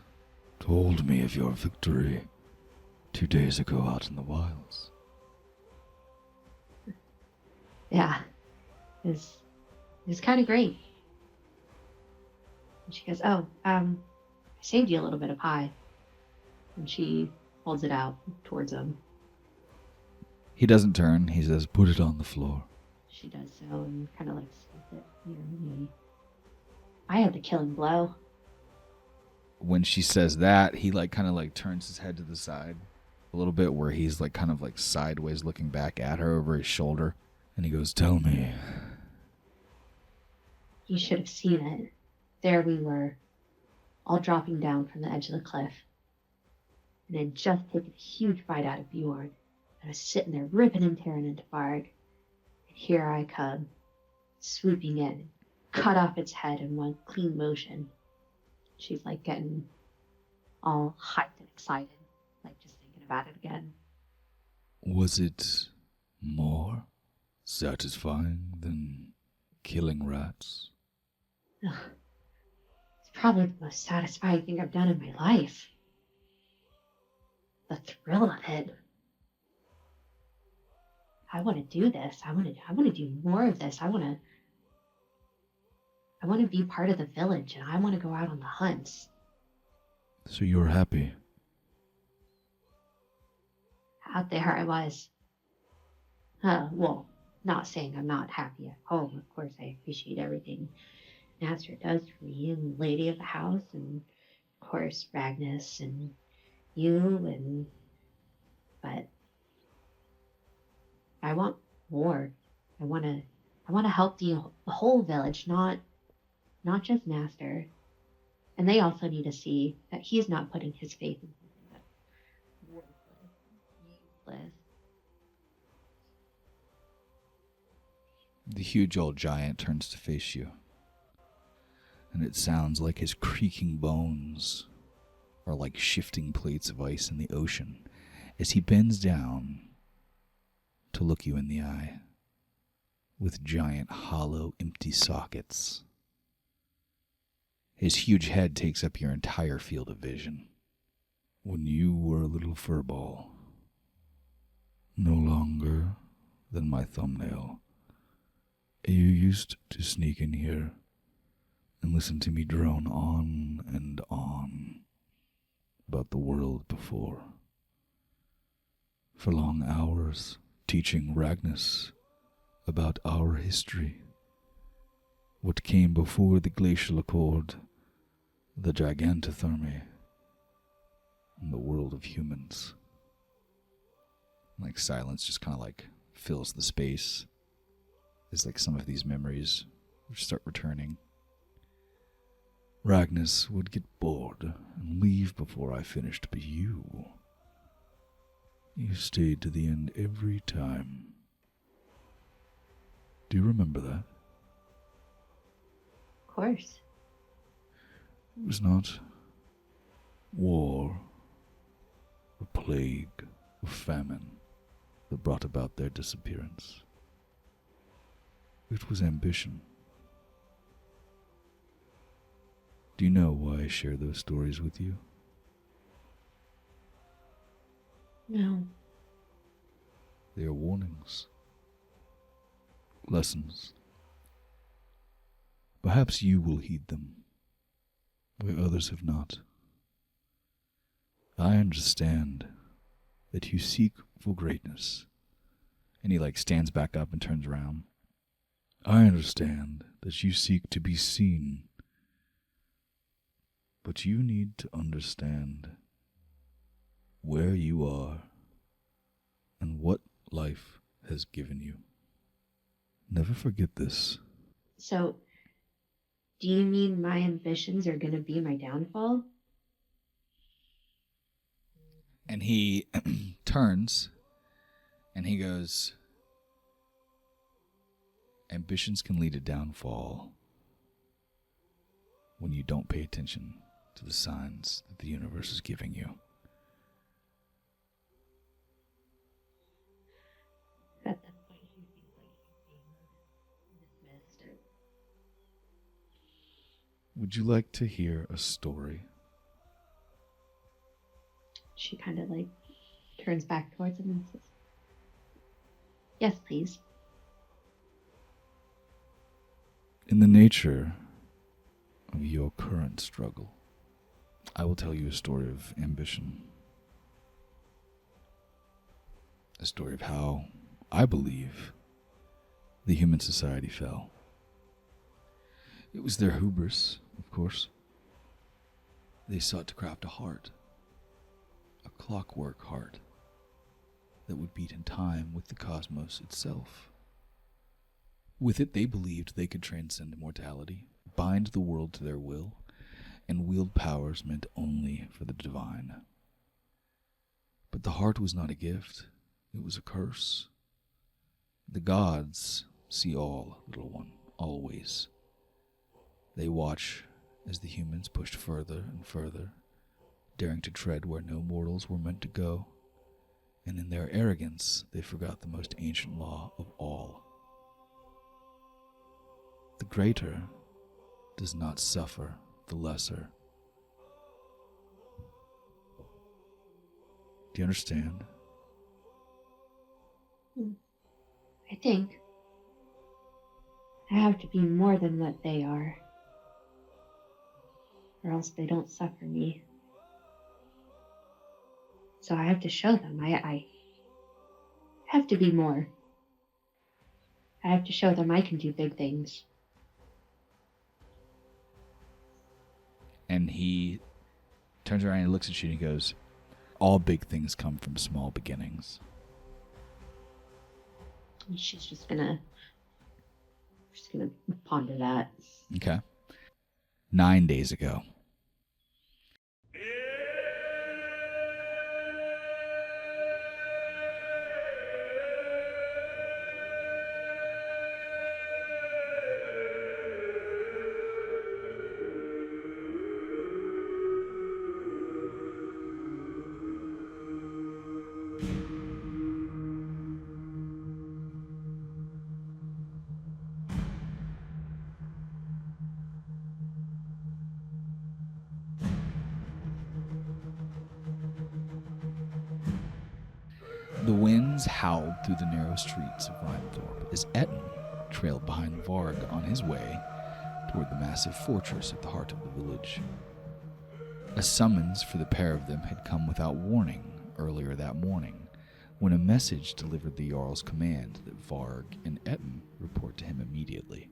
told me of your victory 2 days ago out in the wilds. Yeah, it was kind of great. And she goes, "Oh, I saved you a little bit of pie." And she holds it out towards him. He doesn't turn. He says, "Put it on the floor." She does so and kind of like slips it near me. I had the killing blow. when she says that, he like kind of like turns his head to the side a little bit, where he's like kind of like sideways looking back at her over his shoulder, and he goes, "Tell me." You should have seen it. There we were, all dropping down from the edge of the cliff. And I'd just taken a huge bite out of Bjorn. I was sitting there ripping and tearing into Varg. And here I come, swooping in, cut off its head in one clean motion. She's like getting all hyped and excited, like just thinking about it again. Was it more satisfying than killing rats? Ugh. It's probably the most satisfying thing I've done in my life. The thrill of it. I want to do this. I want to do more of this. I want to be part of the village, and I want to go out on the hunts. So you're happy? Out there I was. Well, not saying I'm not happy at home. Of course, I appreciate everything Master does for me, and the lady of the house, and of course Ragnus and you, but I want more. I want to help the whole village, not just Master. And they also need to see that he's not putting his faith in something that's worthless, useless. The huge old giant turns to face you, and it sounds like his creaking bones are like shifting plates of ice in the ocean as he bends down to look you in the eye with giant, hollow, empty sockets. His huge head takes up your entire field of vision. When you were a little furball, no longer than my thumbnail, you used to sneak in here and listen to me drone on and on about the world before. For long hours, teaching Ragnus about our history, what came before the glacial accord, the gigantothermy, and the world of humans. Like silence just kind of like fills the space as like some of these memories start returning. Ragnus would get bored and leave before I finished, but you stayed to the end every time. Do you remember that? Of course. It was not war, or plague, or famine that brought about their disappearance. It was ambition. Do you know why I share those stories with you? No. They are warnings. Lessons. Perhaps you will heed them, where others have not. I understand that you seek for greatness. And he like stands back up and turns around. I understand that you seek to be seen. But you need to understand where you are and what life has given you. Never forget this. So, do you mean my ambitions are going to be my downfall? And he turns and he goes, ambitions can lead to downfall when you don't pay attention to the signs that the universe is giving you. At that point, you think like being dismissed. Would you like to hear a story? She kind of like turns back towards him and says, yes, please. In the nature of your current struggle, I will tell you a story of ambition. A story of how I believe the human society fell. It was their hubris, of course. They sought to craft a heart, a clockwork heart, that would beat in time with the cosmos itself. With it, they believed they could transcend immortality, bind the world to their will, and wield powers meant only for the divine. But the heart was not a gift, it was a curse. The gods see all, little one, always. They watch as the humans pushed further and further, daring to tread where no mortals were meant to go, and in their arrogance they forgot the most ancient law of all. The greater does not suffer the lesser. Do you understand? I think I have to be more than what they are, or else they don't suffer me. So I have to show them. I have to be more. I have to show them I can do big things. And he turns around and looks at you and he goes, all big things come from small beginnings. And she's just gonna ponder that. Okay. 9 days ago. The winds howled through the narrow streets of Rimethorp as ETTIN trailed behind Varg on his way toward the massive fortress at the heart of the village. A summons for the pair of them had come without warning earlier that morning, when a message delivered the Jarl's command that Varg and ETTIN report to him immediately.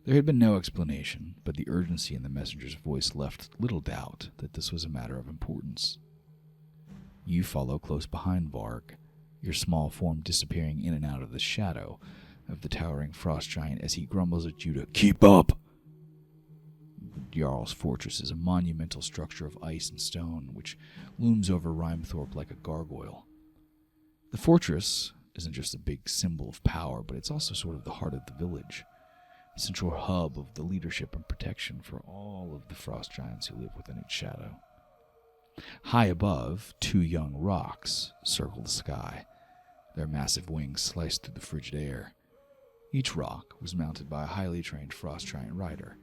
There had been no explanation, but the urgency in the messenger's voice left little doubt that this was a matter of importance. You follow close behind Varg, your small form disappearing in and out of the shadow of the towering frost giant as he grumbles at you to keep up. The Jarl's fortress is a monumental structure of ice and stone which looms over Rimethorp like a gargoyle. The fortress isn't just a big symbol of power, but it's also sort of the heart of the village, a central hub of the leadership and protection for all of the frost giants who live within its shadow. High above, 2 young rocks circle the sky, their massive wings sliced through the frigid air. Each rock was mounted by a highly trained frost giant rider,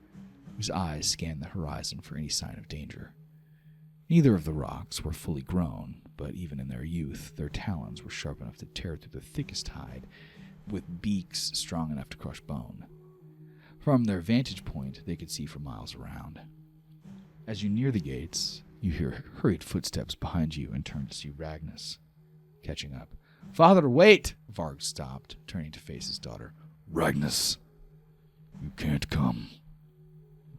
whose eyes scanned the horizon for any sign of danger. Neither of the rocks were fully grown, but even in their youth, their talons were sharp enough to tear through the thickest hide, with beaks strong enough to crush bone. From their vantage point, they could see for miles around. As you near the gates, you hear hurried footsteps behind you and turn to see Ragnus catching up. "Father, wait!" Varg stopped, turning to face his daughter. "Ragnus, you can't come."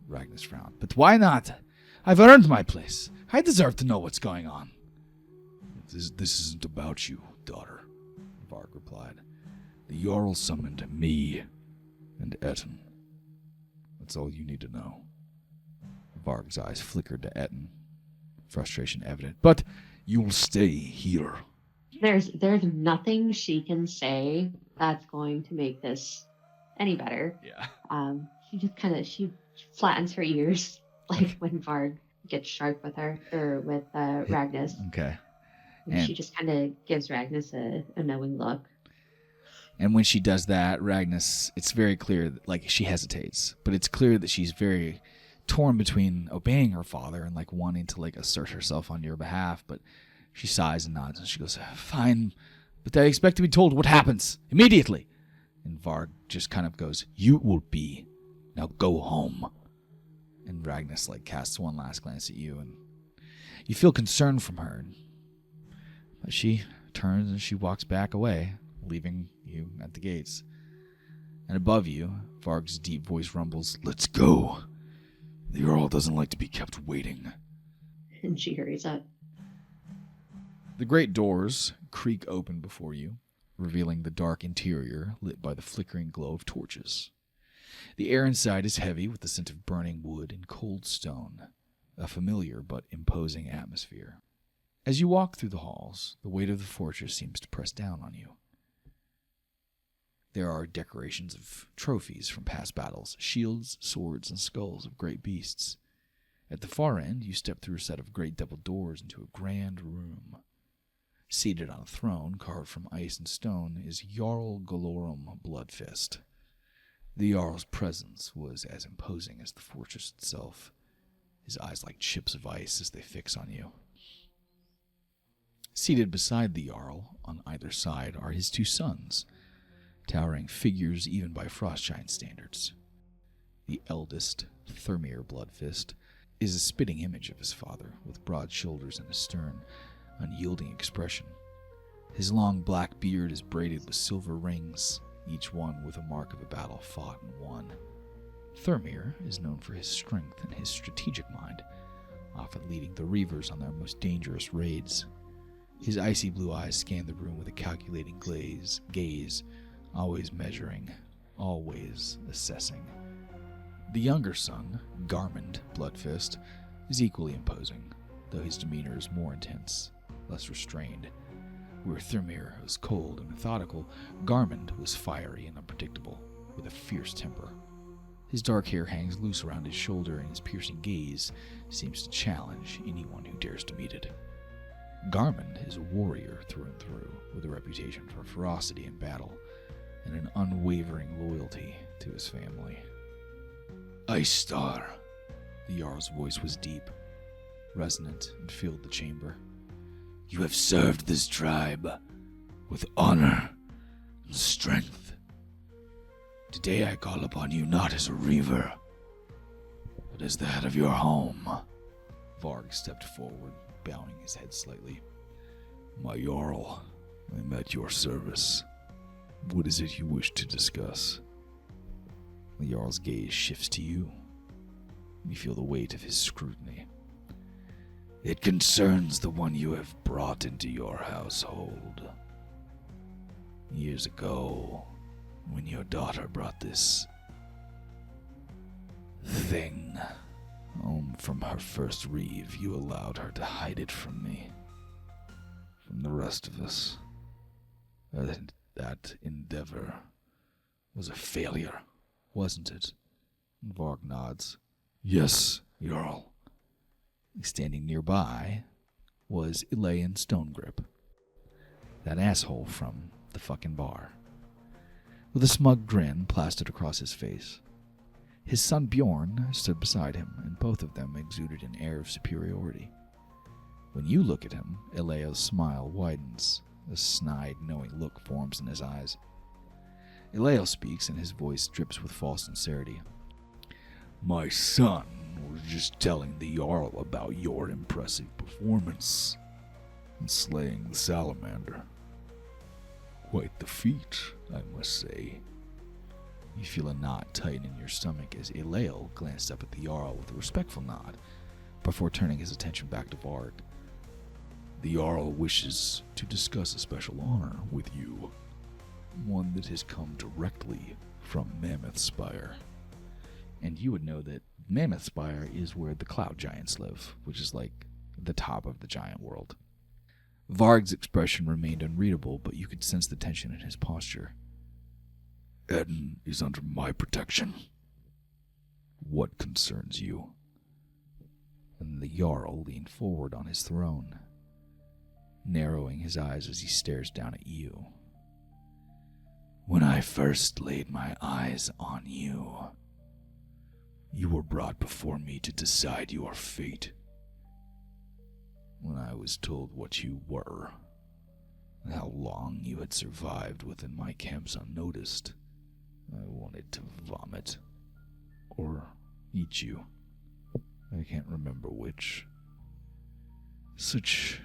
Ragnus frowned. "But why not? I've earned my place. I deserve to know what's going on." This isn't about you, daughter," Varg replied. "The Jarl summoned me and ETTIN. That's all you need to know." Varg's eyes flickered to ETTIN, frustration evident. "But you'll stay here." There's nothing she can say that's going to make this any better. Yeah. She just she flattens her ears like when Varg gets sharp with her or with Ragnus. Okay. And she just kind of gives Ragnus a knowing look. And when she does that, Ragnus, it's very clear that, she hesitates, but it's clear that she's very torn between obeying her father and wanting to assert herself on your behalf, but she sighs and nods and she goes, "Fine, but I expect to be told what happens immediately." And Varg just kind of goes, "You will be. Now go home." And Ragnus casts one last glance at you, and you feel concern from her. But she turns and she walks back away, leaving you at the gates. And above you, Varg's deep voice rumbles, "Let's go. The Earl doesn't like to be kept waiting. And she hurries up. The great doors creak open before you, revealing the dark interior lit by the flickering glow of torches. The air inside is heavy with the scent of burning wood and cold stone, a familiar but imposing atmosphere. As you walk through the halls, the weight of the fortress seems to press down on you. There are decorations of trophies from past battles, shields, swords, and skulls of great beasts. At the far end, you step through a set of great double doors into a grand room. Seated on a throne carved from ice and stone is Jarl Galorum Bloodfist. The Jarl's presence was as imposing as the fortress itself, his eyes like chips of ice as they fix on you. Seated beside the Jarl, on either side, are his two sons, towering figures even by Frost Giant standards. The eldest, Thermir Bloodfist, is a spitting image of his father, with broad shoulders and a stern, unyielding expression. His long black beard is braided with silver rings, each one with a mark of a battle fought and won. Thermir is known for his strength and his strategic mind, often leading the Reavers on their most dangerous raids. His icy blue eyes scan the room with a calculating gaze, always measuring, always assessing. The younger son, Garmund Bloodfist, is equally imposing, though his demeanor is more intense, less restrained. Where Thermir was cold and methodical, Garmund was fiery and unpredictable, with a fierce temper. His dark hair hangs loose around his shoulder, and his piercing gaze seems to challenge anyone who dares to meet it. Garmund is a warrior through and through, with a reputation for ferocity in battle, and an unwavering loyalty to his family. Ice Star. The Jarl's voice was deep, resonant, and filled the chamber. You have served this tribe with honor and strength. Today I call upon you not as a Reaver, but as the head of your home. Varg stepped forward, bowing his head slightly. My Jarl, I am at your service. What is it you wish to discuss? The Jarl's gaze shifts to you. You feel the weight of his scrutiny. It concerns the one you have brought into your household. Years ago, when your daughter brought this thing home from her first reeve, you allowed her to hide it from me, from the rest of us. That endeavor was a failure, wasn't it? Varg nods. Yes, Jarl. Standing nearby was Elayan Stonegrip, that asshole from the fucking bar, with a smug grin plastered across his face. His son Bjorn stood beside him, and both of them exuded an air of superiority. When you look at him, Elaya's smile widens. A snide, knowing look forms in his eyes. Eleo speaks, and his voice drips with false sincerity. My son was just telling the Jarl about your impressive performance in slaying the salamander. Quite the feat, I must say. You feel a knot tighten in your stomach as Eleo glanced up at the Jarl with a respectful nod before turning his attention back to Varg. The Jarl wishes to discuss a special honor with you, one that has come directly from Mammoth Spire. And you would know that Mammoth Spire is where the Cloud Giants live, which is like the top of the giant world. Varg's expression remained unreadable, but you could sense the tension in his posture. ETTIN is under my protection. What concerns you? And the Jarl leaned forward on his throne, narrowing his eyes as he stares down at you. When I first laid my eyes on you, you were brought before me to decide your fate. When I was told what you were, and how long you had survived within my camps unnoticed, I wanted to vomit, or eat you. I can't remember which. Such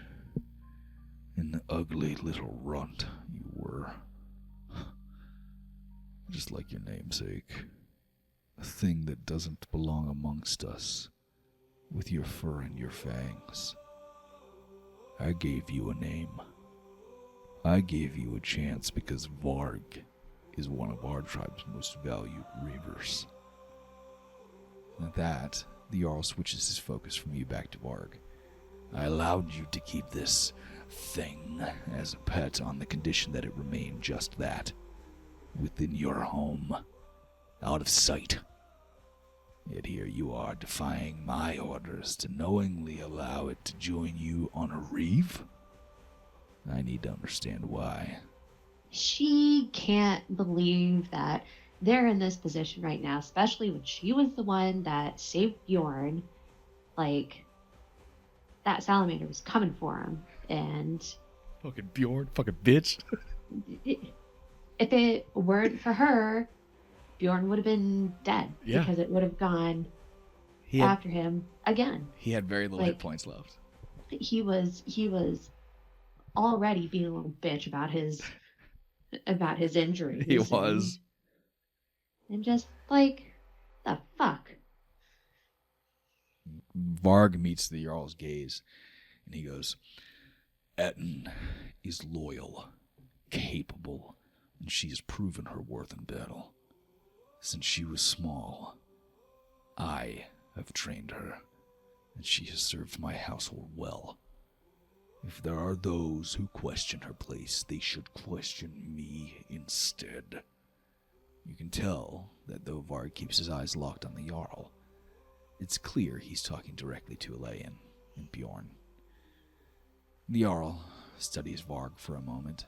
an ugly little runt you were. Just like your namesake. a thing that doesn't belong amongst us, with your fur and your fangs. I gave you a name. I gave you a chance because Varg is one of our tribe's most valued reavers. At that, the Jarl switches his focus from you back to Varg. I allowed you to keep this thing as a pet on the condition that it remained just that, within your home, out of sight. Yet here you are defying my orders to knowingly allow it to join you on a reef? I need to understand why. She can't believe that they're in this position right now, especially when she was the one that saved Bjorn. Like, that salamander was coming for him, and Fucking Bjorn, fucking bitch. If it weren't for her, Bjorn would have been dead. Yeah. Because it would have gone after him again. He had very little hit points left. He was already being a little bitch about his injuries. He was. And just like, the fuck? Varg meets the Jarl's gaze, and he goes, ETTIN is loyal, capable, and she has proven her worth in battle. Since she was small, I have trained her, and she has served my household well. If there are those who question her place, they should question me instead. You can tell that though Varg keeps his eyes locked on the Jarl, it's clear he's talking directly to Elaine and Bjorn. The Jarl studies Varg for a moment.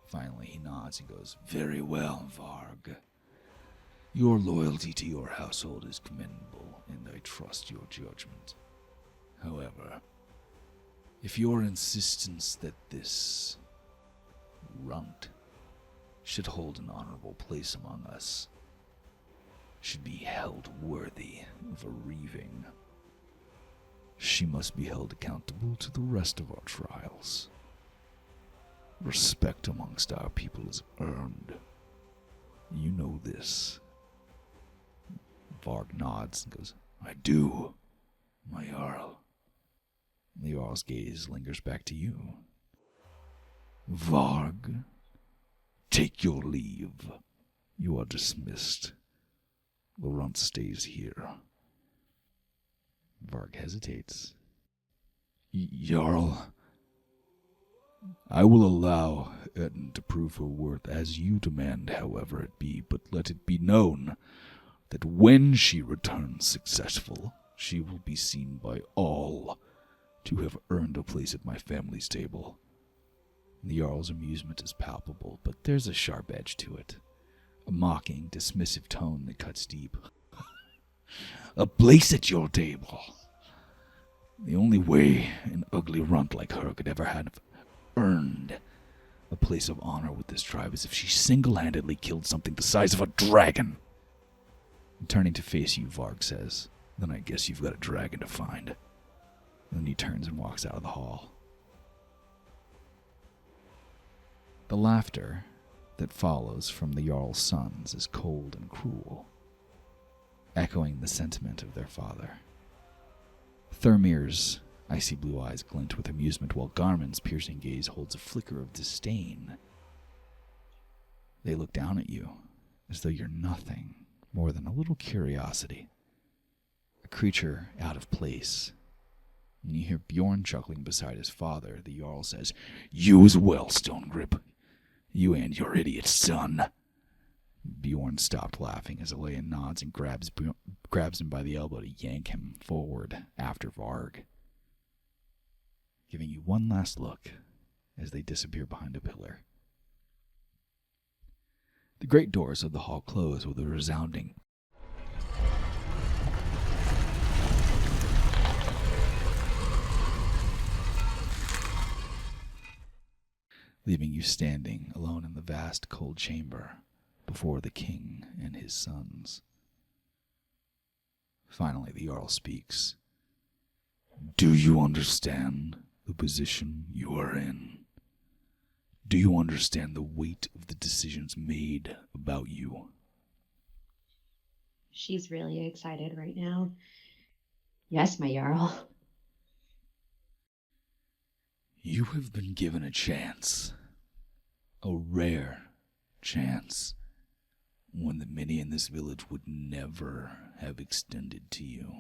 Finally, he nods and goes, Very well, Varg. Your loyalty to your household is commendable, and I trust your judgment. However, if your insistence that this runt should hold an honorable place among us, should be held worthy of a reaving, she must be held accountable to the rest of our trials. Respect amongst our people is earned. You know this. Varg nods and goes, I do, my Jarl. The Jarl's gaze lingers back to you. Varg, take your leave. You are dismissed. The runt stays here. Varg hesitates. Jarl, I will allow ETTIN to prove her worth as you demand, however it be, but let it be known that when she returns successful, she will be seen by all to have earned a place at my family's table. The Jarl's amusement is palpable, but there's a sharp edge to it. A mocking, dismissive tone that cuts deep. A place at your table. The only way an ugly runt like her could ever have earned a place of honor with this tribe is if she single-handedly killed something the size of a dragon. And turning to face you, Varg says, Then I guess you've got a dragon to find. Then he turns and walks out of the hall. The laughter that follows from the Jarl's sons is cold and cruel, echoing the sentiment of their father. Thermir's icy blue eyes glint with amusement, while Garmin's piercing gaze holds a flicker of disdain. They look down at you, as though you're nothing more than a little curiosity, a creature out of place. When you hear Bjorn chuckling beside his father, the Jarl says, You as well, Stonegrip. You and your idiot son. Bjorn stopped laughing as Elaine nods and grabs him by the elbow to yank him forward after Varg, giving you one last look as they disappear behind a pillar. The great doors of the hall close with a resounding leaving you standing alone in the vast cold chamber before the king and his sons. Finally, the Jarl speaks. Do you understand the position you are in? Do you understand the weight of the decisions made about you? She's really excited right now. Yes, my Jarl. You have been given a chance. A rare chance. One that many in this village would never have extended to you.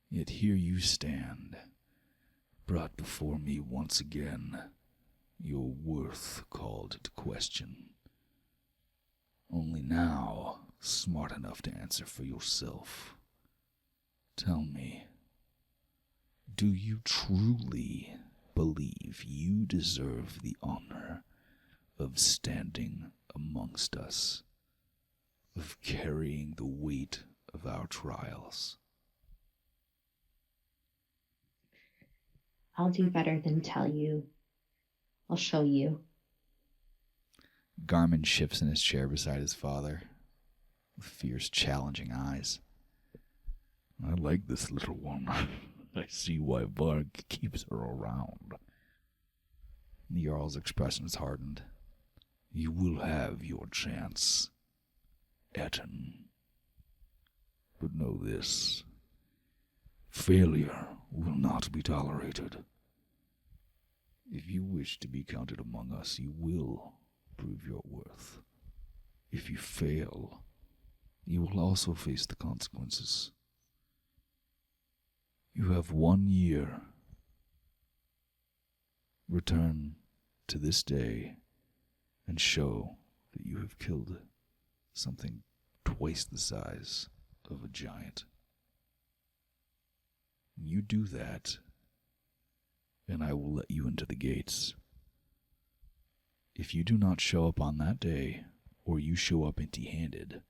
Yet here you stand, brought before me once again, your worth called into question. Only now, smart enough to answer for yourself. Tell me, do you truly believe you deserve the honor of standing amongst us, of carrying the weight of our trials? I'll do better than tell you. I'll show you. Garmin shifts in his chair beside his father, with fierce, challenging eyes. I like this little one. I see why Varg keeps her around. The Jarl's expression is hardened. You will have your chance, ETTIN. But know this. Failure will not be tolerated. If you wish to be counted among us, you will prove your worth. If you fail, you will also face the consequences. You have 1 year. Return to this day and show that you have killed something twice the size of a giant. You do that, and I will let you into the gates. If you do not show up on that day, or you show up empty-handed,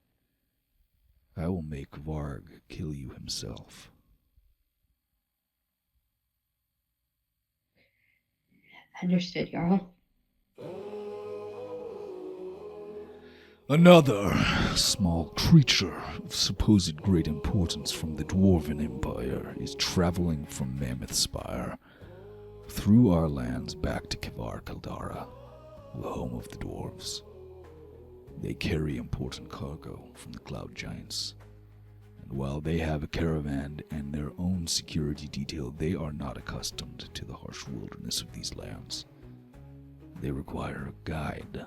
I will make Varg kill you himself. Understood, Jarl. Another small creature of supposed great importance from the Dwarven Empire is traveling from Mammoth Spire through our lands back to Kivar Kaldara, the home of the dwarves. They carry important cargo from the Cloud Giants, and while they have a caravan and their own security detail, they are not accustomed to the harsh wilderness of these lands. They require a guide,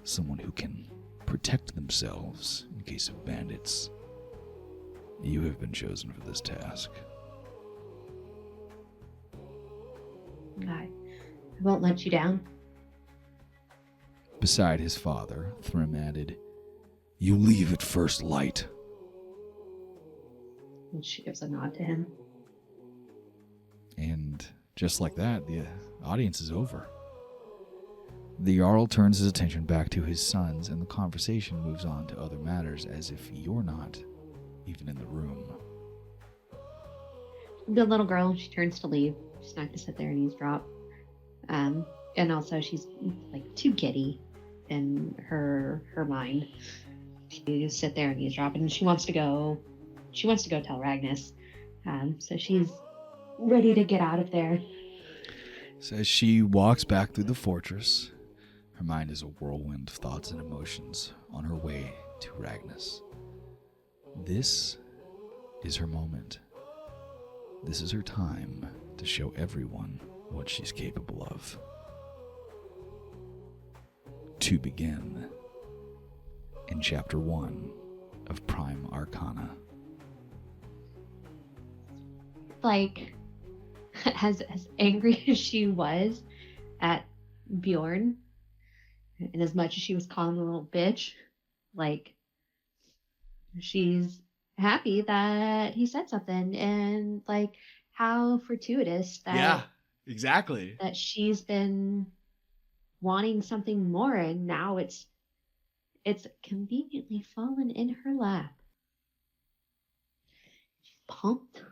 someone who can protect themselves in case of bandits. You have been chosen for this task. I won't let you down. Beside his father, Thrym added, You leave at first light. And she gives a nod to him. And just like that, the audience is over. The Jarl turns his attention back to his sons, and the conversation moves on to other matters as if you're not even in the room. The little girl, she turns to leave. She's not going to sit there and eavesdrop. And also she's like too giddy in her mind. She just sit there and eavesdrop, and she wants to go tell Ragnas. So she's ready to get out of there. So as she walks back through the fortress, her mind is a whirlwind of thoughts and emotions on her way to Ragnas. This is her moment. This is her time to show everyone what she's capable of. To begin, in Chapter 1 of Prime Arcana. Like, as angry as she was at Bjorn, and as much as she was calling him a little bitch, like, she's happy that he said something, and like how fortuitous that exactly that she's been wanting something more, and now it's conveniently fallen in her lap. She's pumped.